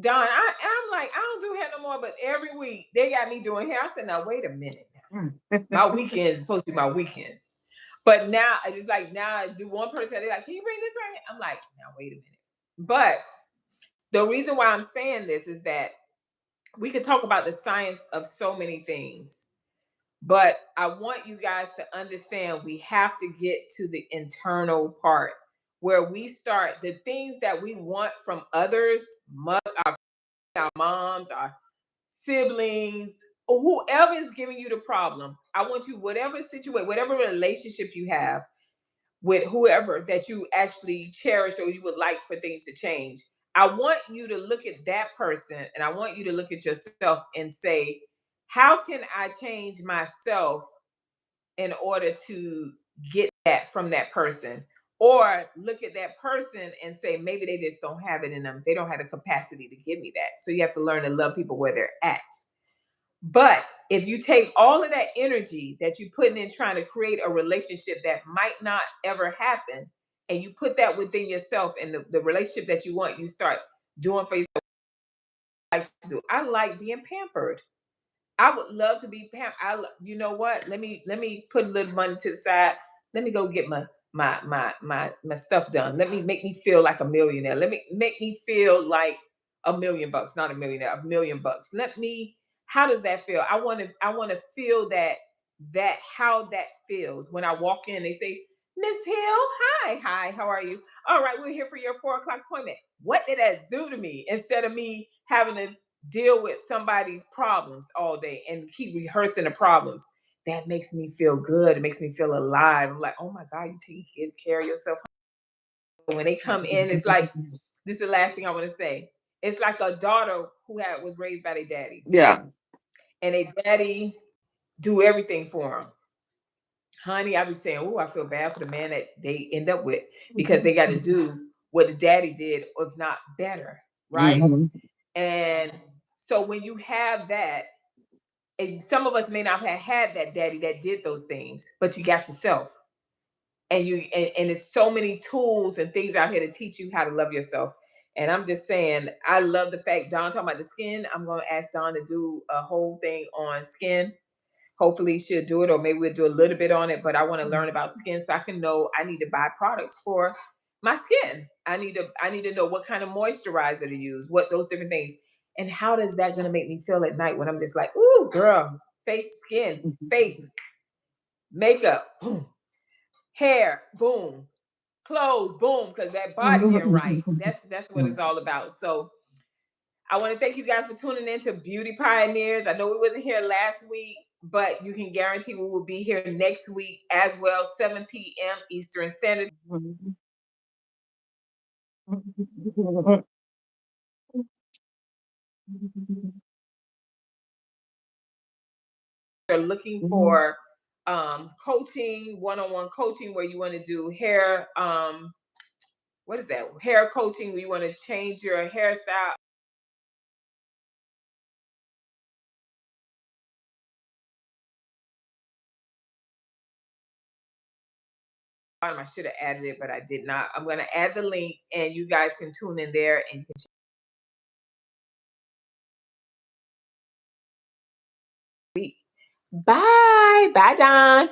Speaker 1: Don, I'm like, I don't do hair no more, but every week they got me doing hair. I said, now wait a minute.
Speaker 2: Mm.
Speaker 1: My weekends is supposed to be my weekends. But now it's like now I do one person, they're like, can you bring this back? I'm like, now wait a minute. But the reason why I'm saying this is that we could talk about the science of so many things. But I want you guys to understand we have to get to the internal part where we start the things that we want from others, our moms, our siblings, whoever is giving you the problem, I want you, whatever situation, whatever relationship you have with whoever that you actually cherish or you would like for things to change, I want you to look at that person and I want you to look at yourself and say, how can I change myself in order to get that from that person? Or look at that person and say, maybe they just don't have it in them. They don't have the capacity to give me that. So you have to learn to love people where they're at. But if you take all of that energy that you're putting in trying to create a relationship that might not ever happen, and you put that within yourself and the relationship that you want, you start doing for yourself. Like to do. I like being pampered. I would love to be pampered. You know what? Let me put a little money to the side. Let me go get my stuff done. Let me make me feel like a millionaire. Let me make me feel like $1 million, not a millionaire, $1 million. Let me. How does that feel? I want to feel that how that feels when I walk in. They say, Miss Hill, hi, how are you? All right, we're here for your 4 o'clock appointment. What did that do to me? Instead of me having to deal with somebody's problems all day and keep rehearsing the problems. That makes me feel good. It makes me feel alive. I'm like, oh my God, you taking good care of yourself. When they come in, it's like, this is the last thing I want to say. It's like a daughter who was raised by their daddy.
Speaker 2: Yeah.
Speaker 1: And their daddy do everything for them. Honey, I be saying, oh, I feel bad for the man that they end up with because they got to do what the daddy did, if not better, right?
Speaker 2: Mhm.
Speaker 1: And so when you have that, and some of us may not have had that daddy that did those things, but you got yourself. And there's so many tools and things out here to teach you how to love yourself. And I'm just saying, I love the fact Dawn talking about the skin. I'm going to ask Dawn to do a whole thing on skin. Hopefully she'll do it, or maybe we'll do a little bit on it. But I want to learn about skin so I can know I need to buy products for my skin. I need to know what kind of moisturizer to use, what those different things. And how does that gonna make me feel at night when I'm just like, ooh, girl, face, skin, face, makeup, boom, hair, boom, clothes, boom, because that body being right. That's what it's all about. So I want to thank you guys for tuning in to Beauty Pioneers. I know we wasn't here last week, but you can guarantee we will be here next week as well, 7 p.m. Eastern Standard. They're looking for coaching, one-on-one coaching where you want to do hair. What is that? Hair coaching where you want to change your hairstyle. I should have added it, but I did not. I'm going to add the link, and you guys can tune in there and you can. Bye, bye, Don.